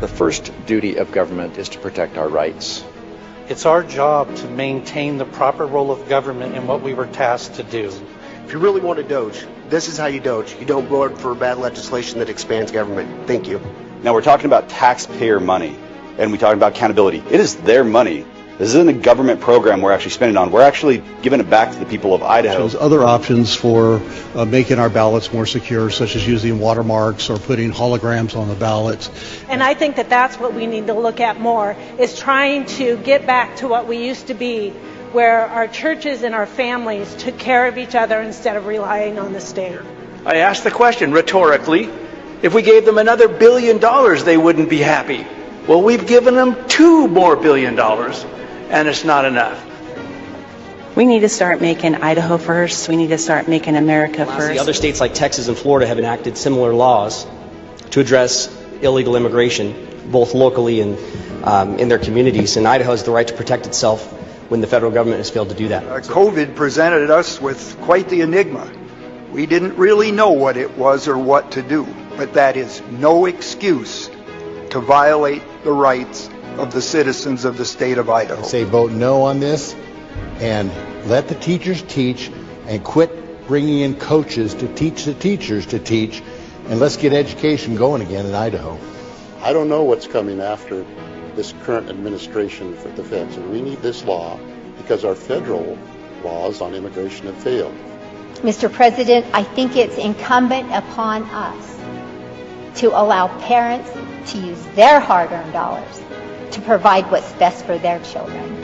The first duty of government is to protect our rights. It's our job to maintain the proper role of government in what we were tasked to do. If you really want to doge, this is how you doge. You don't vote for bad legislation that expands government. Thank you. Now we're talking about taxpayer money, and we talk about accountability. It is their money. This isn't a government program we're actually spending on. We're actually giving it back to the people of Idaho. There's other options for making our ballots more secure, such as using watermarks or putting holograms on the ballots. And I think that that's what we need to look at more, is trying to get back to what we used to be, where our churches and our families took care of each other instead of relying on the state. I asked the question rhetorically, if we gave them another $1 billion, they wouldn't be happy. Well, we've given them $2 more billion, and it's not enough. We need to start making Idaho first. We need to start making America first. Other states like Texas and Florida have enacted similar laws to address illegal immigration, both locally and in their communities. And Idaho has the right to protect itself when the federal government has failed to do that. COVID presented us with quite the enigma. We didn't really know what it was or what to do, but that is no excuse to violate the rights of the citizens of the state of Idaho. I say vote no on this and let the teachers teach and quit bringing in coaches to teach the teachers to teach, and let's get education going again in Idaho. I don't know what's coming after this current administration for the feds, and we need this law because our federal laws on immigration have failed. Mr. President, I think it's incumbent upon us to allow parents to use their hard-earned dollars to provide what's best for their children.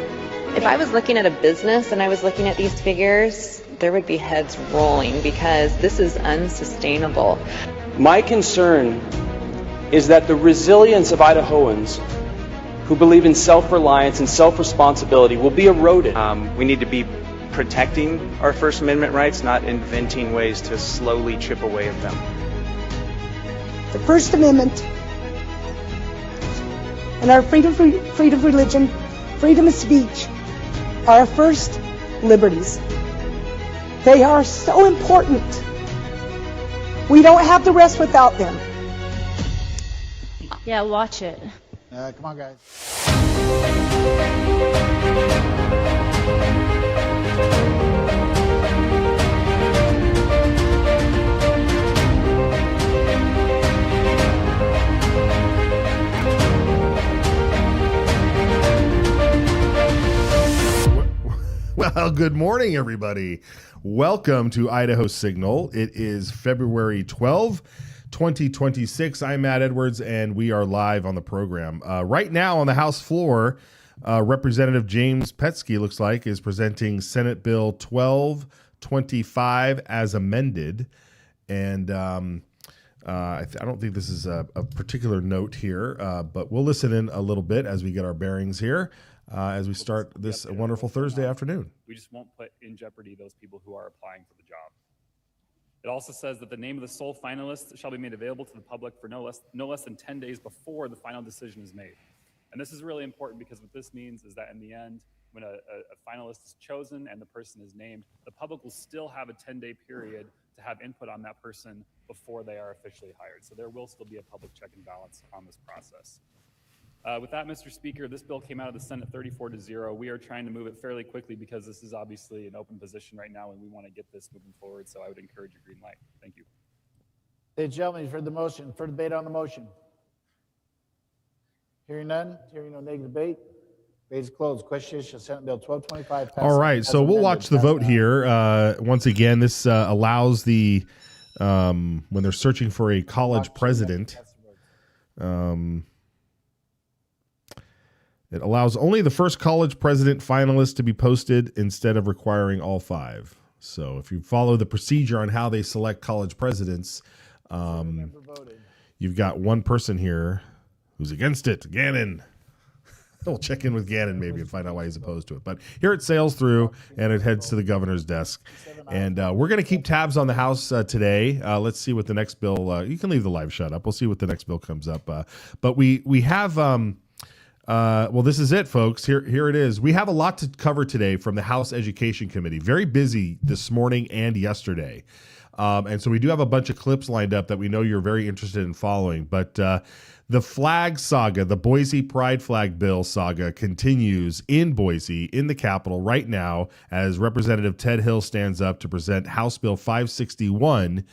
If I was looking at a business and I was looking at these figures, there would be heads rolling because this is unsustainable. My concern is that the resilience of Idahoans who believe in self-reliance and self-responsibility will be eroded. We need to be protecting our First Amendment rights, not inventing ways to slowly chip away at them. The First Amendment and our freedom of religion, freedom of speech are our first liberties. They are so important. We don't have the rest without them. Yeah, watch it. Come on, guys. Well, good morning, everybody. Welcome to Idaho Signal. It is February 12, 2026. I'm Matt Edwards, and we are live on the program. Right now on the House floor, Representative James Petsky, looks like, is presenting Senate Bill 1225 as amended. And I don't think this is a particular note here, but we'll listen in a little bit as we get our bearings here. As we start this wonderful Thursday afternoon. We just won't put in jeopardy those people who are applying for the job. It also says that the name of the sole finalist shall be made available to the public for no less than 10 days before the final decision is made. And this is really important because what this means is that in the end, when a finalist is chosen and the person is named, the public will still have a 10-day period to have input on that person before they are officially hired. So there will still be a public check and balance on this process. With that, Mr. Speaker, this bill came out of the Senate 34-0. We are trying to move it fairly quickly because this is obviously an open position right now and we want to get this moving forward. So I would encourage a green light. Thank you. Ladies and gentlemen, you've heard the motion. For debate on the motion. Hearing none, hearing no negative debate. Debate is closed. Question is, shall Senate Bill 1225 pass? All right, so we'll watch the vote here. Once again, this allows the, when they're searching for a college president, it allows only the first college president finalist to be posted instead of requiring all five. So if you follow the procedure on how they select college presidents, you've got one person here who's against it, Gannon. We'll check in with Gannon maybe and find out why he's opposed to it. But here it sails through and it heads to the governor's desk. And we're going to keep tabs on the House today. Let's see what the next bill, you can leave the live shut up. We'll see what the next bill comes up. But we have... well, this is it, folks. Here it is. We have a lot to cover today from the House Education Committee. Very busy this morning and yesterday. And so we do have a bunch of clips lined up that we know you're very interested in following. But the flag saga, the Boise Pride Flag Bill saga, continues in Boise, in the Capitol right now, as Representative Ted Hill stands up to present House Bill 561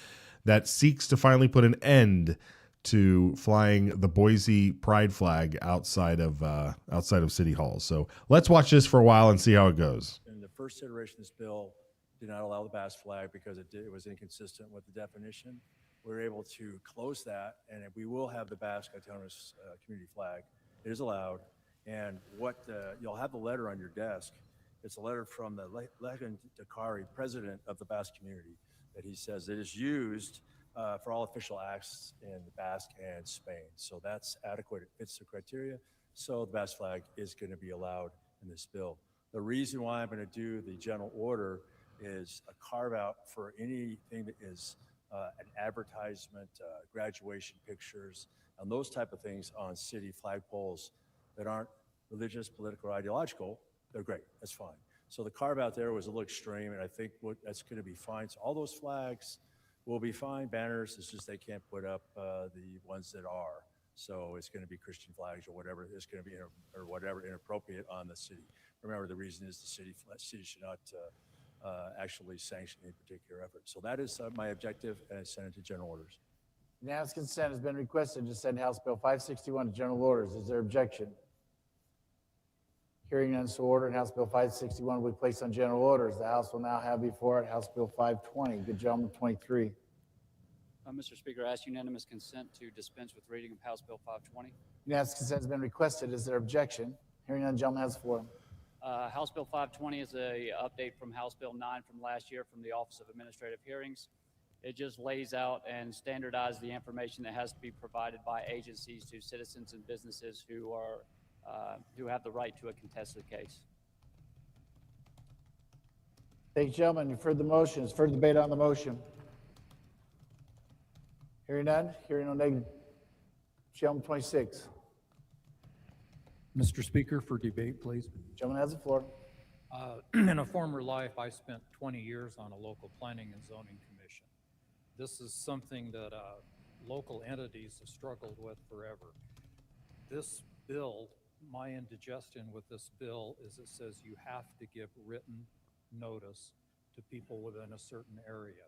that seeks to finally put an end to flying the Boise Pride flag outside of City Hall. So let's watch this for a while and see how it goes. In the first iteration of this bill, did not allow the BAS flag because it was inconsistent with the definition. We were able to close that, and we will have the Basque Autonomous Community flag. It is allowed, and you'll have the letter on your desk. It's a letter from the Legend Dakari, president of the Basque community, that he says it is used for all official acts in Basque and Spain. So that's adequate. It fits the criteria. So the Basque flag is going to be allowed in this bill. The reason why I'm going to do the general order is a carve out for anything that is an advertisement, graduation pictures, and those type of things on city flagpoles that aren't religious, political, or ideological. They're great. That's fine. So the carve out there was a little extreme, and I think that's going to be fine. So all those flags will be fine. Banners, it's just they can't put up the ones that are. So it's going to be Christian flags or whatever. It's going to be whatever inappropriate on the city. Remember, the reason is the city should not actually sanction any particular effort. So that is my objective, and I send it to general orders. Unanimous consent has been requested to send House Bill 561 to general orders. Is there objection? Hearing none, so ordered. House Bill 561 will be placed on general orders. The House will now have before it House Bill 520. Good gentleman, 23. Mr. Speaker, I ask unanimous consent to dispense with reading of House Bill 520. Unanimous consent has been requested. Is there objection? Hearing none, the gentleman has the floor. House Bill 520 is a update from House Bill 9 from last year from the Office of Administrative Hearings. It just lays out and standardizes the information that has to be provided by agencies to citizens and businesses who have the right to a contested case. Thank you, gentlemen. You've heard the motion. Is further debate on the motion? Hearing none. Hearing no negative. Gentleman, 26. Mr. Speaker, for debate, please. Gentleman has the floor. In a former life, I spent 20 years on a local planning and zoning commission. This is something that local entities have struggled with forever. This bill, my indigestion with this bill is it says you have to give written notice to people within a certain area.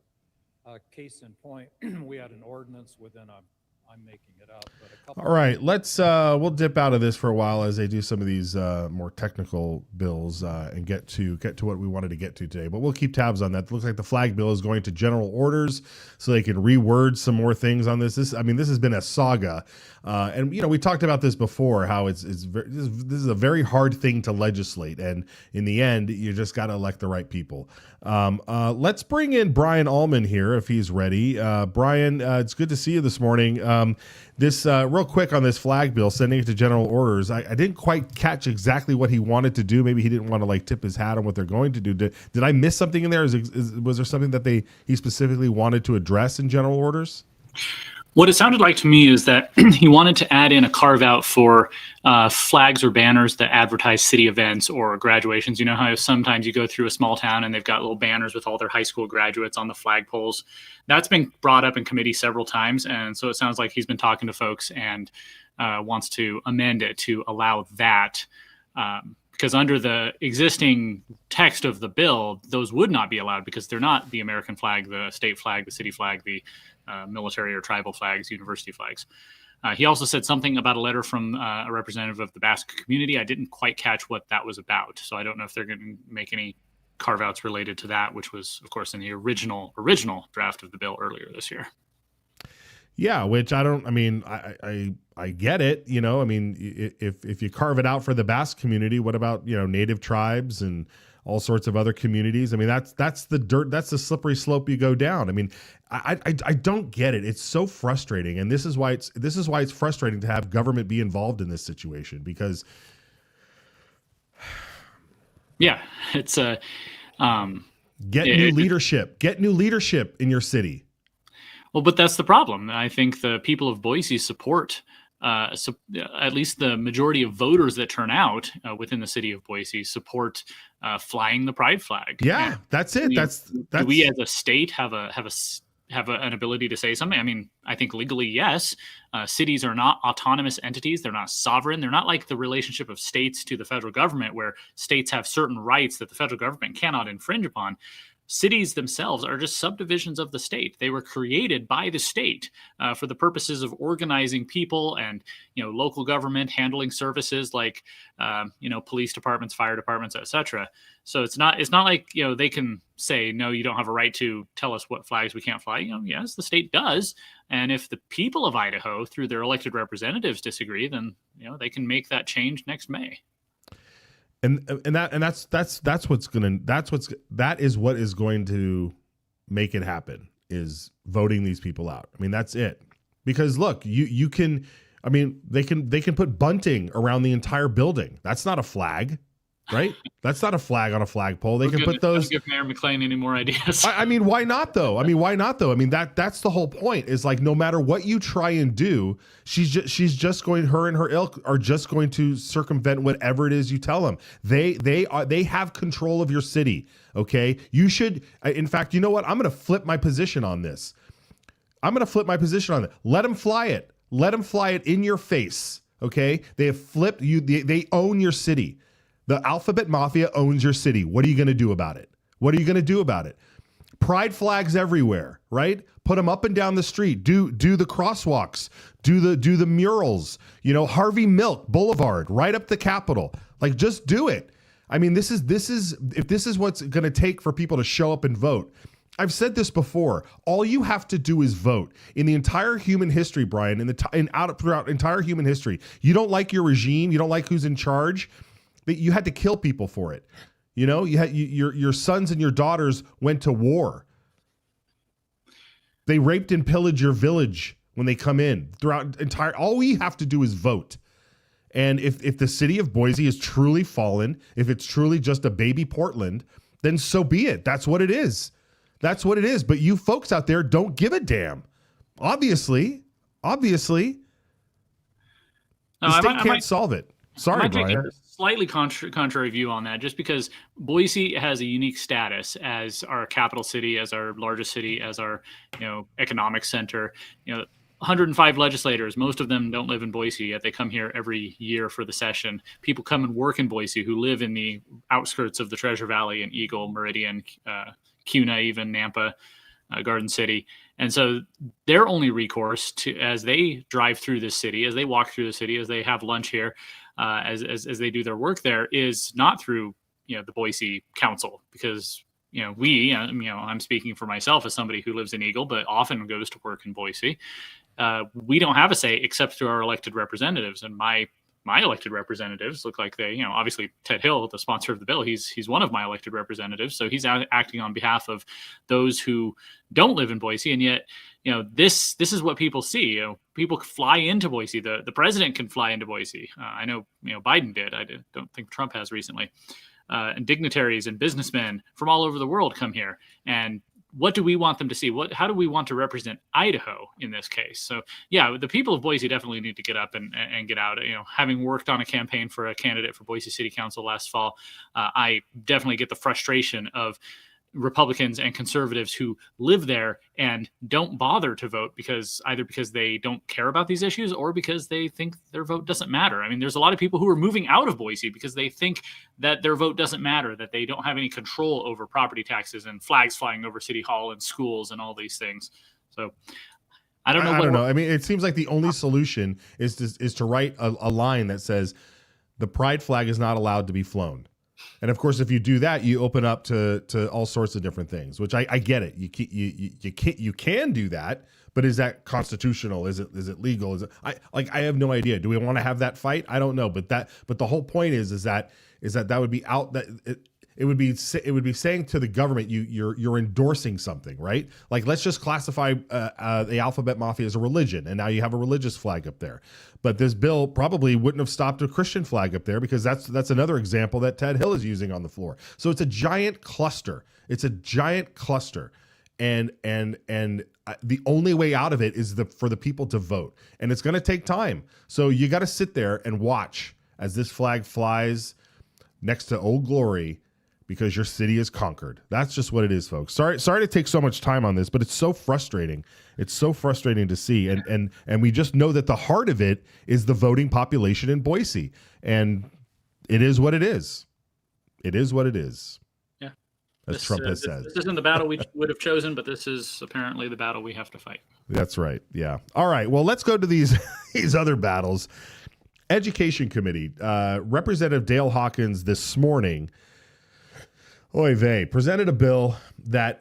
Case in point, we had an ordinance within I'm making it up. But a couple all right, let's we'll dip out of this for a while as they do some of these more technical bills and get to what we wanted to get to today. But we'll keep tabs on that. It looks like the flag bill is going to general orders so they can reword some more things on this. This has been a saga, and we talked about this before. How this is a very hard thing to legislate, and in the end, you just got to elect the right people. Let's bring in Brian Allman here if he's ready. Brian, it's good to see you this morning. This real quick on this flag bill, sending it to general orders. I didn't quite catch exactly what he wanted to do. Maybe he didn't want to tip his hat on what they're going to do. Did I miss something in there? Was there something that he specifically wanted to address in general orders? What it sounded like to me is that he wanted to add in a carve out for flags or banners that advertise city events or graduations. You know how sometimes you go through a small town and they've got little banners with all their high school graduates on the flagpoles. That's been brought up in committee several times. And so it sounds like he's been talking to folks and wants to amend it to allow that. Because under the existing text of the bill, those would not be allowed because they're not the American flag, the state flag, the city flag, the military or tribal flags, university flags. He also said something about a letter from a representative of the Basque community. I didn't quite catch what that was about. So I don't know if they're going to make any carve-outs related to that, which was, of course, in the original draft of the bill earlier this year. Yeah, which I get it. If you carve it out for the Basque community, what about, native tribes and all sorts of other communities? That's the slippery slope you go down. I don't get it. It's so frustrating. And this is why it's frustrating to have government be involved in this situation, because yeah, it's get new leadership in your city. Well, but that's the problem. I think the people of Boise support, at least the majority of voters that turn out within the city of Boise support flying the pride flag. Yeah, that's it. Do we as a state have a have an ability to say something? I mean, I think legally, yes. Cities are not autonomous entities. They're not sovereign. They're not like the relationship of states to the federal government, where states have certain rights that the federal government cannot infringe upon. Cities themselves are just subdivisions of the state. They were created by the state for the purposes of organizing people and, local government, handling services like, police departments, fire departments, etc. So it's not like, they can say, no, you don't have a right to tell us what flags we can't fly. Yes, the state does. And if the people of Idaho, through their elected representatives, disagree, then, they can make that change next May. That is what is going to make it happen, is voting these people out. I mean, that's it. Because look, you can, I mean, they can put bunting around the entire building. That's not a flag, right? That's not a flag on a flagpole. They can put those. Don't give Mayor McLean any more ideas. I mean, why not though? I mean, that's the whole point, is like, no matter what you try and do, she's just going, her and her ilk are just going to circumvent whatever it is you tell them. They have control of your city. Okay. You should, in fact, you know what? I'm going to flip my position on this. Let them fly it. Let them fly it in your face. Okay. They have flipped you. They own your city. The Alphabet Mafia owns your city. What are you going to do about it? Pride flags everywhere, right? Put them up and down the street. Do the crosswalks. Do the murals. Harvey Milk Boulevard, right up the Capitol. Like, just do it. I mean, this is if this is what's going to take for people to show up and vote. I've said this before. All you have to do is vote. In the entire human history, Brian, throughout entire human history, you don't like your regime, you don't like who's in charge, you had to kill people for it. Your sons and your daughters went to war. They raped and pillaged your village when they come in. All we have to do is vote. And if the city of Boise is truly fallen, if it's truly just a baby Portland, then so be it. That's what it is. But you folks out there don't give a damn. Obviously. The state can't solve it. Sorry, Brian. Take a slightly contrary view on that, just because Boise has a unique status as our capital city, as our largest city, as our economic center. 105 legislators, most of them don't live in Boise, yet they come here every year for the session. People come and work in Boise who live in the outskirts of the Treasure Valley in Eagle, Meridian, Kuna, even Nampa, Garden City. And so their only recourse as they drive through this city, as they walk through the city, as they have lunch here, as they do their work there, is not through the Boise Council, because I'm speaking for myself as somebody who lives in Eagle but often goes to work in Boise. We don't have a say except through our elected representatives, and my elected representatives look like they, obviously Ted Hill, the sponsor of the bill, he's one of my elected representatives, so he's acting on behalf of those who don't live in Boise. And yet, this is what people see. People fly into Boise. The president can fly into Boise. I know, Biden did. Don't think Trump has recently. And dignitaries and businessmen from all over the world come here. And what do we want them to see? How do we want to represent Idaho in this case? So, yeah, the people of Boise definitely need to get up and get out. Having worked on a campaign for a candidate for Boise City Council last fall, I definitely get the frustration of Republicans and conservatives who live there and don't bother to vote either because they don't care about these issues or because they think their vote doesn't matter. I mean, there's a lot of people who are moving out of Boise because they think that their vote doesn't matter, that they don't have any control over property taxes and flags flying over City Hall and schools and all these things. So I don't know. I mean, it seems like the only solution is to write a line that says the pride flag is not allowed to be flown. And of course, if you do that, you open up to all sorts of different things, which I get it. You can do that, but is that constitutional? Is it legal? I have no idea. Do we want to have that fight? I don't know. But the whole point is that would be out that it would be saying to the government, you're endorsing something, right? Like, let's just classify the Alphabet Mafia as a religion, and now you have a religious flag up there. But this bill probably wouldn't have stopped a Christian flag up there, because that's another example that Ted Hill is using on the floor. So it's a giant cluster. And the only way out of it is for the people to vote, and it's going to take time. So you got to sit there and watch as this flag flies next to Old Glory because your city is conquered. That's just what it is, folks. Sorry to take so much time on this, but it's so frustrating. It's so frustrating to see. And we just know that the heart of it is the voting population in Boise. And it is what it is. It is what it is. Yeah. As Trump has said. This isn't the battle we would have chosen, but this is apparently the battle we have to fight. That's right. Yeah. All right. Well, let's go to these other battles. Education Committee. Representative Dale Hawkins this morning, oy vey, presented a bill that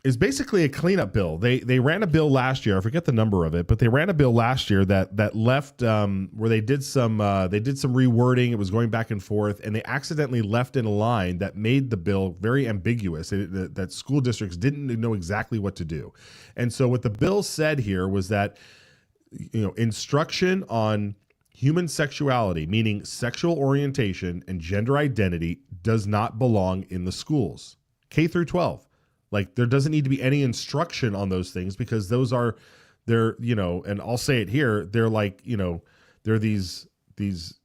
is basically a cleanup bill. They ran a bill last year. I forget the number of it, but they ran a bill last year that left where they did some rewording. It was going back and forth, and they accidentally left in a line that made the bill very ambiguous. That school districts didn't know exactly what to do. And so what the bill said here was that instruction on human sexuality, meaning sexual orientation and gender identity, does not belong in the schools. K through 12. Like, there doesn't need to be any instruction on those things because those are, and I'll say it here, they're like, they're these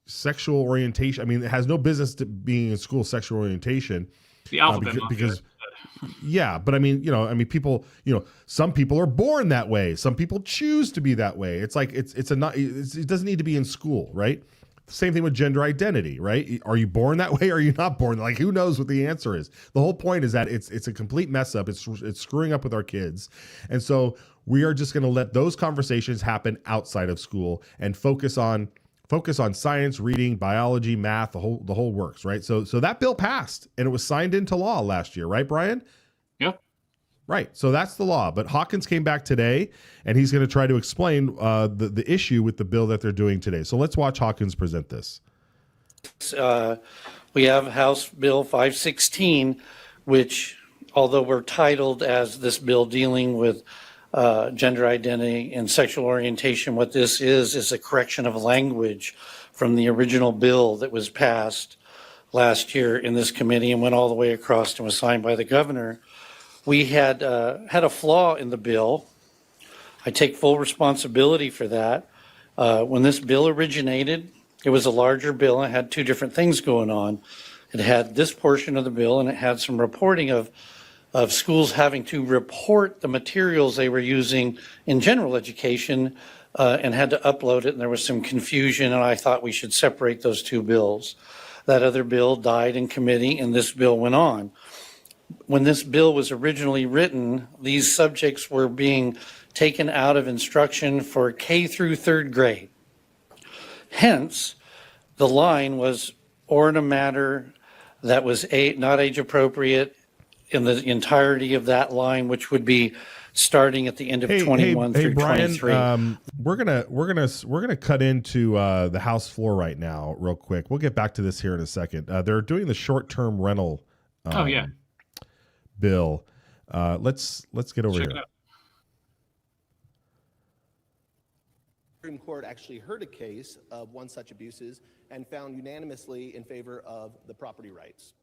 sexual orientation. I mean, it has no business to being in school, sexual orientation. The alphabet because yeah, but I mean, people, some people are born that way. Some people choose to be that way. It's like, it doesn't need to be in school, right? Same thing with gender identity, right? Are you born that way or are you not born? Like, who knows what the answer is? The whole point is that it's a complete mess up. It's screwing up with our kids. And so we are just going to let those conversations happen outside of school and focus on science, reading, biology, math, the whole works, right? So that bill passed and it was signed into law last year, right, Brian? Yeah. Right. So that's the law. But Hawkins came back today and he's going to try to explain the issue with the bill that they're doing today. So let's watch Hawkins present this. We have House Bill 516, which, although we're titled as this bill dealing with gender identity and sexual orientation, what this is a correction of language from the original bill that was passed last year in this committee and went all the way across and was signed by the governor. We had a flaw in the bill. I take full responsibility for that. When this bill originated, it was a larger bill and it had two different things going on. It had this portion of the bill and it had some reporting of schools having to report the materials they were using in general education and had to upload it, and there was some confusion, and I thought we should separate those two bills. That other bill died in committee, and this bill went on. When this bill was originally written, these subjects were being taken out of instruction for K through third grade. Hence, the line was or in a matter that was not age appropriate in the entirety of that line, which would be starting at the end of 21 through Brian, 23. We're gonna cut into the House floor right now, real quick. We'll get back to this here in a second. They're doing the short-term rental bill. Let's get over here. Supreme Court actually heard a case of one such abuses and found unanimously in favor of the property rights.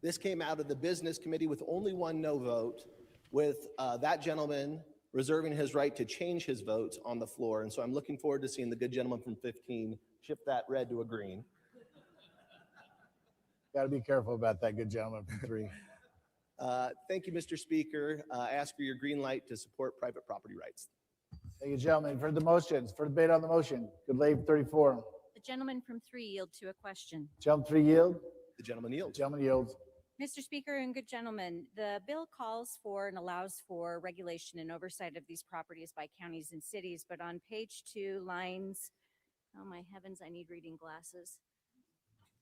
This came out of the Business Committee with only one no vote, with that gentleman reserving his right to change his votes on the floor. And so I'm looking forward to seeing the good gentleman from 15 shift that red to a green. Got to be careful about that good gentleman from 3. Thank you, Mr. Speaker. I ask for your green light to support private property rights. Thank you, gentlemen. For the motions, for debate on the motion, good lady 34. The gentleman from 3 yield to a question. Gentleman 3 yield. The gentleman yields. Gentleman yields. Mr. Speaker and good gentlemen, the bill calls for and allows for regulation and oversight of these properties by counties and cities, but on page 2, lines, oh my heavens, I need reading glasses,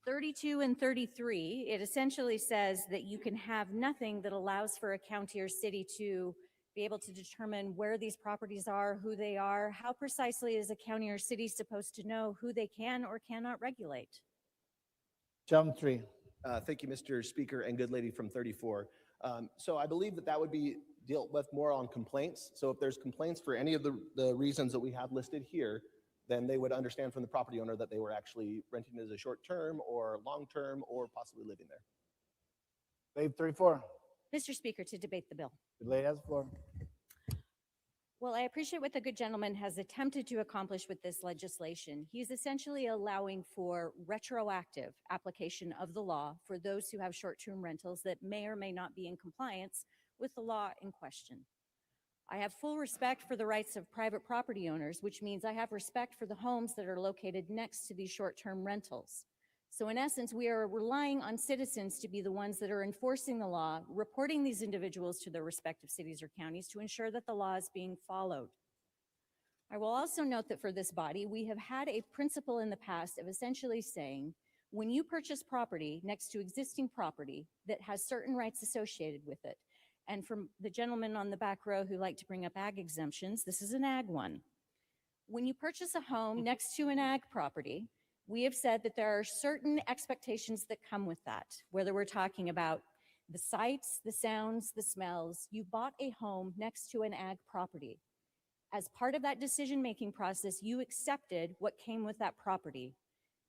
32 and 33, it essentially says that you can have nothing that allows for a county or city to be able to determine where these properties are, who they are. How precisely is a county or city supposed to know who they can or cannot regulate? Gentleman 3. Thank you, Mr. Speaker and good lady from 34. So I believe that would be dealt with more on complaints. So if there's complaints for any of the reasons that we have listed here, then they would understand from the property owner that they were actually renting as a short term or long term or possibly living there. Lady 34. Mr. Speaker, to debate the bill. Good lady has the floor. Well, I appreciate what the good gentleman has attempted to accomplish with this legislation. He's essentially allowing for retroactive application of the law for those who have short-term rentals that may or may not be in compliance with the law in question. I have full respect for the rights of private property owners, which means I have respect for the homes that are located next to these short-term rentals. So in essence, we are relying on citizens to be the ones that are enforcing the law, reporting these individuals to their respective cities or counties to ensure that the law is being followed. I will also note that for this body, we have had a principle in the past of essentially saying, when you purchase property next to existing property that has certain rights associated with it, and from the gentleman on the back row who like to bring up ag exemptions, this is an ag one. When you purchase a home next to an ag property, we have said that there are certain expectations that come with that, whether we're talking about the sights, the sounds, the smells. You bought a home next to an ag property. As part of that decision-making process, you accepted what came with that property.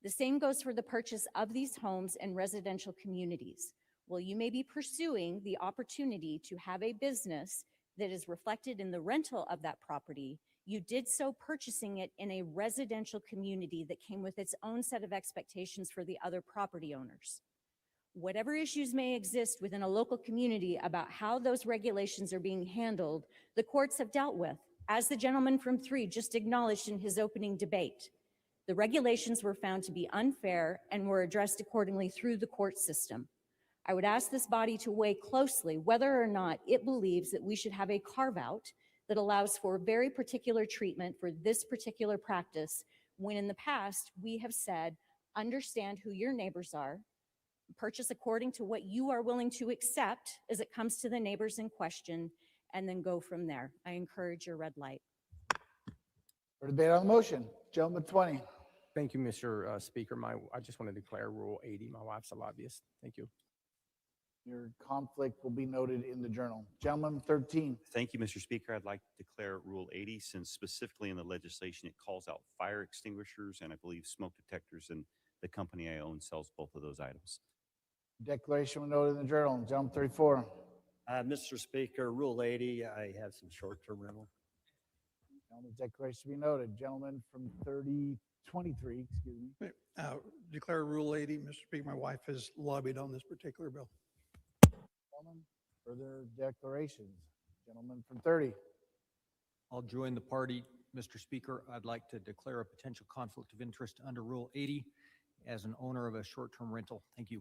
The same goes for the purchase of these homes in residential communities. Well, you may be pursuing the opportunity to have a business that is reflected in the rental of that property. You did so purchasing it in a residential community that came with its own set of expectations for the other property owners. Whatever issues may exist within a local community about how those regulations are being handled, the courts have dealt with, as the gentleman from 3 just acknowledged in his opening debate. The regulations were found to be unfair and were addressed accordingly through the court system. I would ask this body to weigh closely whether or not it believes that we should have a carve-out that allows for very particular treatment for this particular practice, when in the past we have said, understand who your neighbors are, purchase according to what you are willing to accept as it comes to the neighbors in question, and then go from there. I encourage your red light. For debate on the motion, gentleman 20. Thank you, Mr. Speaker. I just want to declare Rule 80. My wife's a lobbyist. Thank you. Your conflict will be noted in the journal. Gentleman 13. Thank you, Mr. Speaker. I'd like to declare Rule 80, since specifically in the legislation it calls out fire extinguishers and I believe smoke detectors, and the company I own sells both of those items. Declaration will be noted in the journal. Gentleman 34. Mr. Speaker, Rule 80, I have some short-term rental. Gentleman's declaration to be noted. Gentleman from 23, excuse me. Declare Rule 80. Mr. Speaker, my wife has lobbied on this particular bill. Gentlemen, further declarations. Gentleman from 30. I'll join the party, Mr. Speaker. I'd like to declare a potential conflict of interest under Rule 80 as an owner of a short-term rental. Thank you.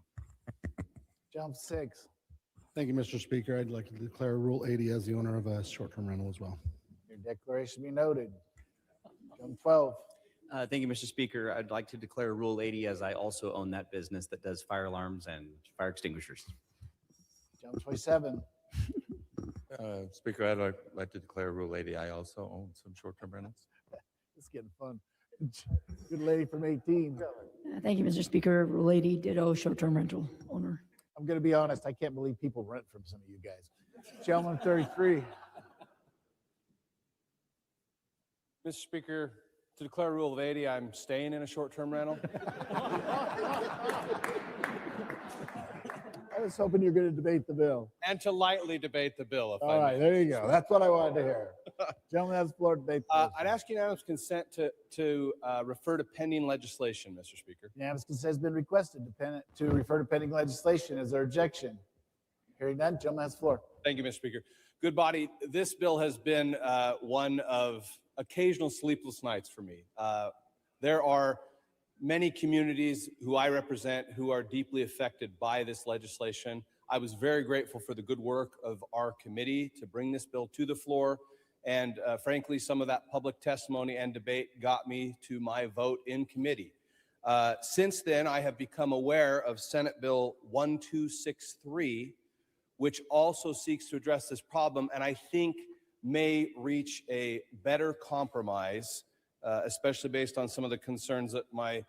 Gentleman 6. Thank you, Mr. Speaker. I'd like to declare Rule 80 as the owner of a short-term rental as well. Your declaration be noted. Gentleman 12. Thank you, Mr. Speaker. I'd like to declare Rule 80 as I also own that business that does fire alarms and fire extinguishers. Gentleman 27. Speaker, I'd like to declare Rule 80. I also own some short-term rentals. It's getting fun. Good lady from 18. Thank you, Mr. Speaker. Rule 80, ditto short-term rental owner. I'm going to be honest. I can't believe people rent from some of you guys. Gentleman 33. Mr. Speaker, to declare a Rule of 80, I'm staying in a short-term rental. I was hoping you're going to debate the bill. And to lightly debate the bill. All right, there you go. That's what I wanted to hear. Gentlemen, has the floor to debate the bill. I'd ask unanimous consent to refer to pending legislation, Mr. Speaker. Unanimous consent has been requested to refer to pending legislation. Is there objection? Hearing none, gentleman has the floor. Thank you, Mr. Speaker. Good body. This bill has been one of occasional sleepless nights for me. There are many communities who I represent who are deeply affected by this legislation. I was very grateful for the good work of our committee to bring this bill to the floor. And frankly, some of that public testimony and debate got me to my vote in committee. Since then, I have become aware of Senate Bill 1263, which also seeks to address this problem, and I think may reach a better compromise, especially based on some of the concerns that my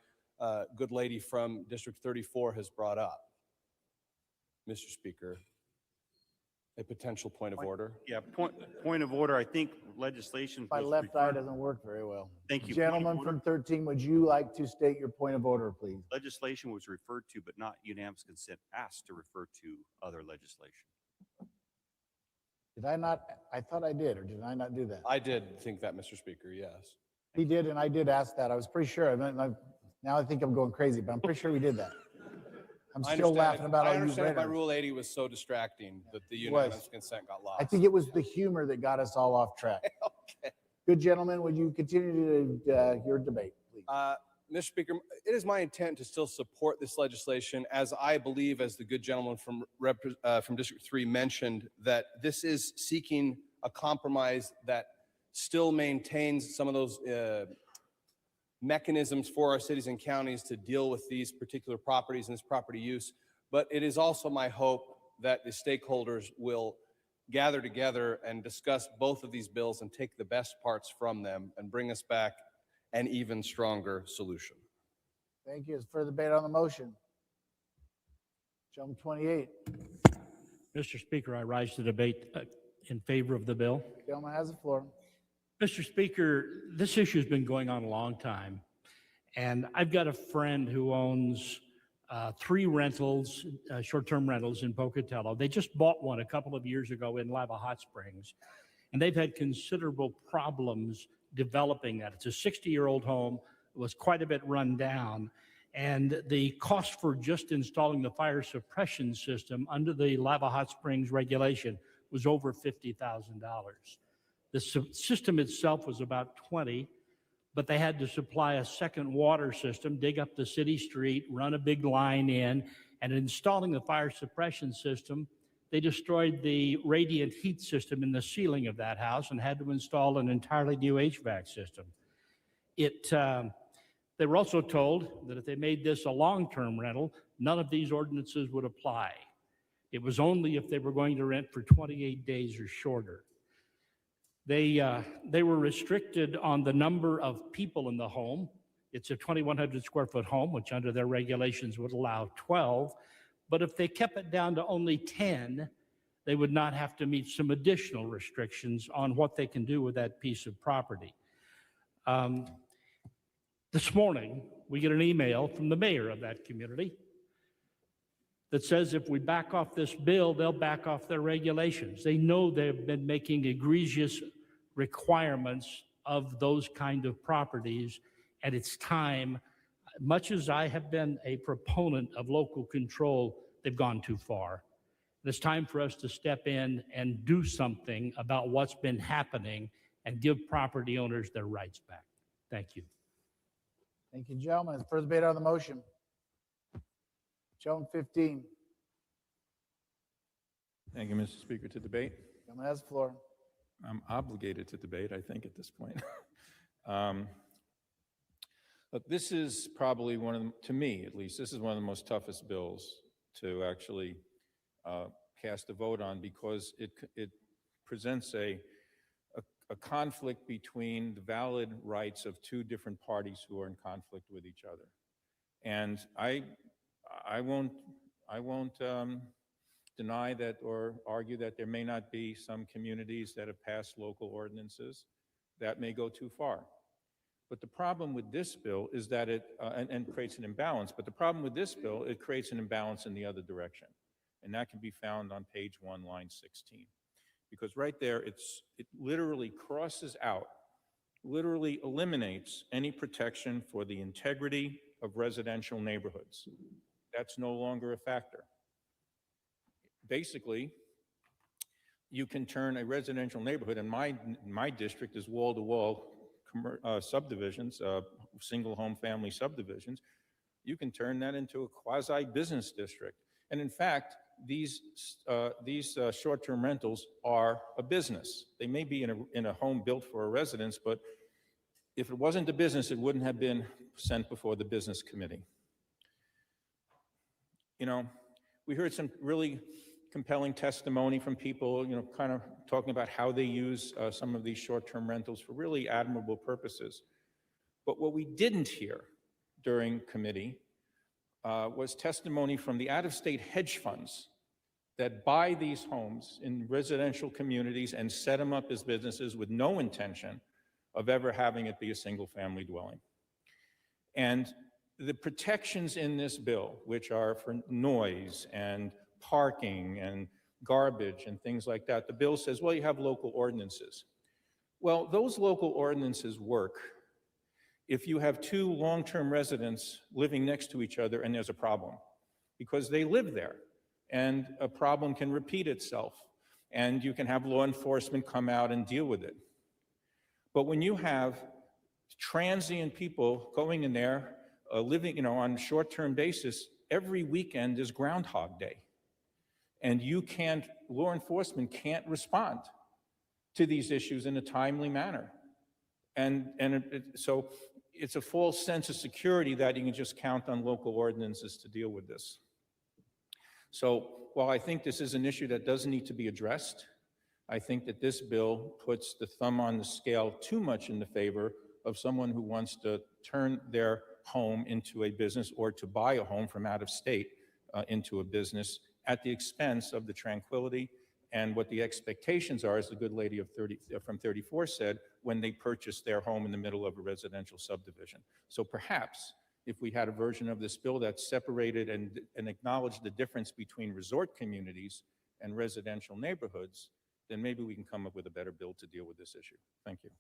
good lady from District 34 has brought up. Mr. Speaker, a potential point of order. Yeah, point of order. I think legislation. My left eye doesn't work very well. Thank you. Gentleman from 13, would you like to state your point of order, please? Legislation was referred to, but not unanimous consent asked to refer to other legislation. Did I not? I thought I did, or did I not do that? I did think that, Mr. Speaker, yes. He did, and I did ask that. I was pretty sure. Now I think I'm going crazy, but I'm pretty sure we did that. I'm I still understand laughing about I all you understand if my read. Rule 80 was so distracting that the It was. unanimous consent got lost. I think it was the humor that got us all off track. Okay. Good gentlemen, would you continue your debate, please? Mr. Speaker, it is my intent to still support this legislation, as I believe, as the good gentleman from District 3 mentioned, that this is seeking a compromise that still maintains some of those mechanisms for our cities and counties to deal with these particular properties and this property use. But it is also my hope that the stakeholders will gather together and discuss both of these bills and take the best parts from them and bring us back an even stronger solution. Thank you. Is further debate on the motion? Gentleman 28. Mr. Speaker, I rise to debate in favor of the bill. Gentleman has the floor. Mr. Speaker, this issue has been going on a long time, and I've got a friend who owns 3 rentals, short-term rentals in Pocatello. They just bought one a couple of years ago in Lava Hot Springs, and they've had considerable problems developing that. It's a 60-year-old home. It was quite a bit run down, and the cost for just installing the fire suppression system under the Lava Hot Springs regulation was over $50,000. The system itself was about 20, but they had to supply a second water system, dig up the city street, run a big line in, and installing the fire suppression system, they destroyed the radiant heat system in the ceiling of that house and had to install an entirely new HVAC system. They were also told that if they made this a long-term rental, none of these ordinances would apply. It was only if they were going to rent for 28 days or shorter. They were restricted on the number of people in the home. It's a 2,100 square foot home, which under their regulations would allow 12. But if they kept it down to only 10, they would not have to meet some additional restrictions on what they can do with that piece of property. This morning, we get an email from the mayor of that community that says if we back off this bill, they'll back off their regulations. They know they've been making egregious requirements of those kind of properties, and it's time. Much as I have been a proponent of local control, they've gone too far. It's time for us to step in and do something about what's been happening and give property owners their rights back. Thank you. Thank you, gentlemen. Is further debate on the motion? Gentleman 15. Thank you, Mr. Speaker. To debate? Gentleman has the floor. I'm obligated to debate, I think, at this point. But this is probably one of them, to me at least, this is one of the most toughest bills to actually cast a vote on, because it presents a conflict between the valid rights of 2 different parties who are in conflict with each other. And I won't deny that or argue that there may not be some communities that have passed local ordinances that may go too far. But the problem with this bill is that it and creates an imbalance. But the problem with this bill, it creates an imbalance in the other direction. And that can be found on page 1, line 16. Because right there, it literally crosses out, literally eliminates any protection for the integrity of residential neighborhoods. That's no longer a factor. Basically, you can turn a residential neighborhood, and my district is wall-to-wall subdivisions, single home family subdivisions. You can turn that into a quasi-business district. And in fact, these short-term rentals are a business. They may be in a home built for a residence, but if it wasn't a business, it wouldn't have been sent before the business committee. You know, we heard some really compelling testimony from people, you know, kind of talking about how they use some of these short-term rentals for really admirable purposes. But what we didn't hear during committee was testimony from the out-of-state hedge funds that buy these homes in residential communities and set them up as businesses with no intention of ever having it be a single-family dwelling. And the protections in this bill, which are for noise and parking and garbage and things like that. The bill says, well, you have local ordinances. Well, those local ordinances work if you have two long-term residents living next to each other and there's a problem, because they live there and a problem can repeat itself and you can have law enforcement come out and deal with it. But when you have transient people going in there, living, on a short-term basis, every weekend is Groundhog Day. And law enforcement can't respond to these issues in a timely manner. So it's a false sense of security that you can just count on local ordinances to deal with this. So while I think this is an issue that does need to be addressed, I think that this bill puts the thumb on the scale too much in the favor of someone who wants to turn their home into a business or to buy a home from out of state into a business at the expense of the tranquility and what the expectations are, as the good lady from 34 said, when they purchased their home in the middle of a residential subdivision. So perhaps if we had a version of this bill that separated and acknowledged the difference between resort communities and residential neighborhoods, then maybe we can come up with a better bill to deal with this issue. Thank you.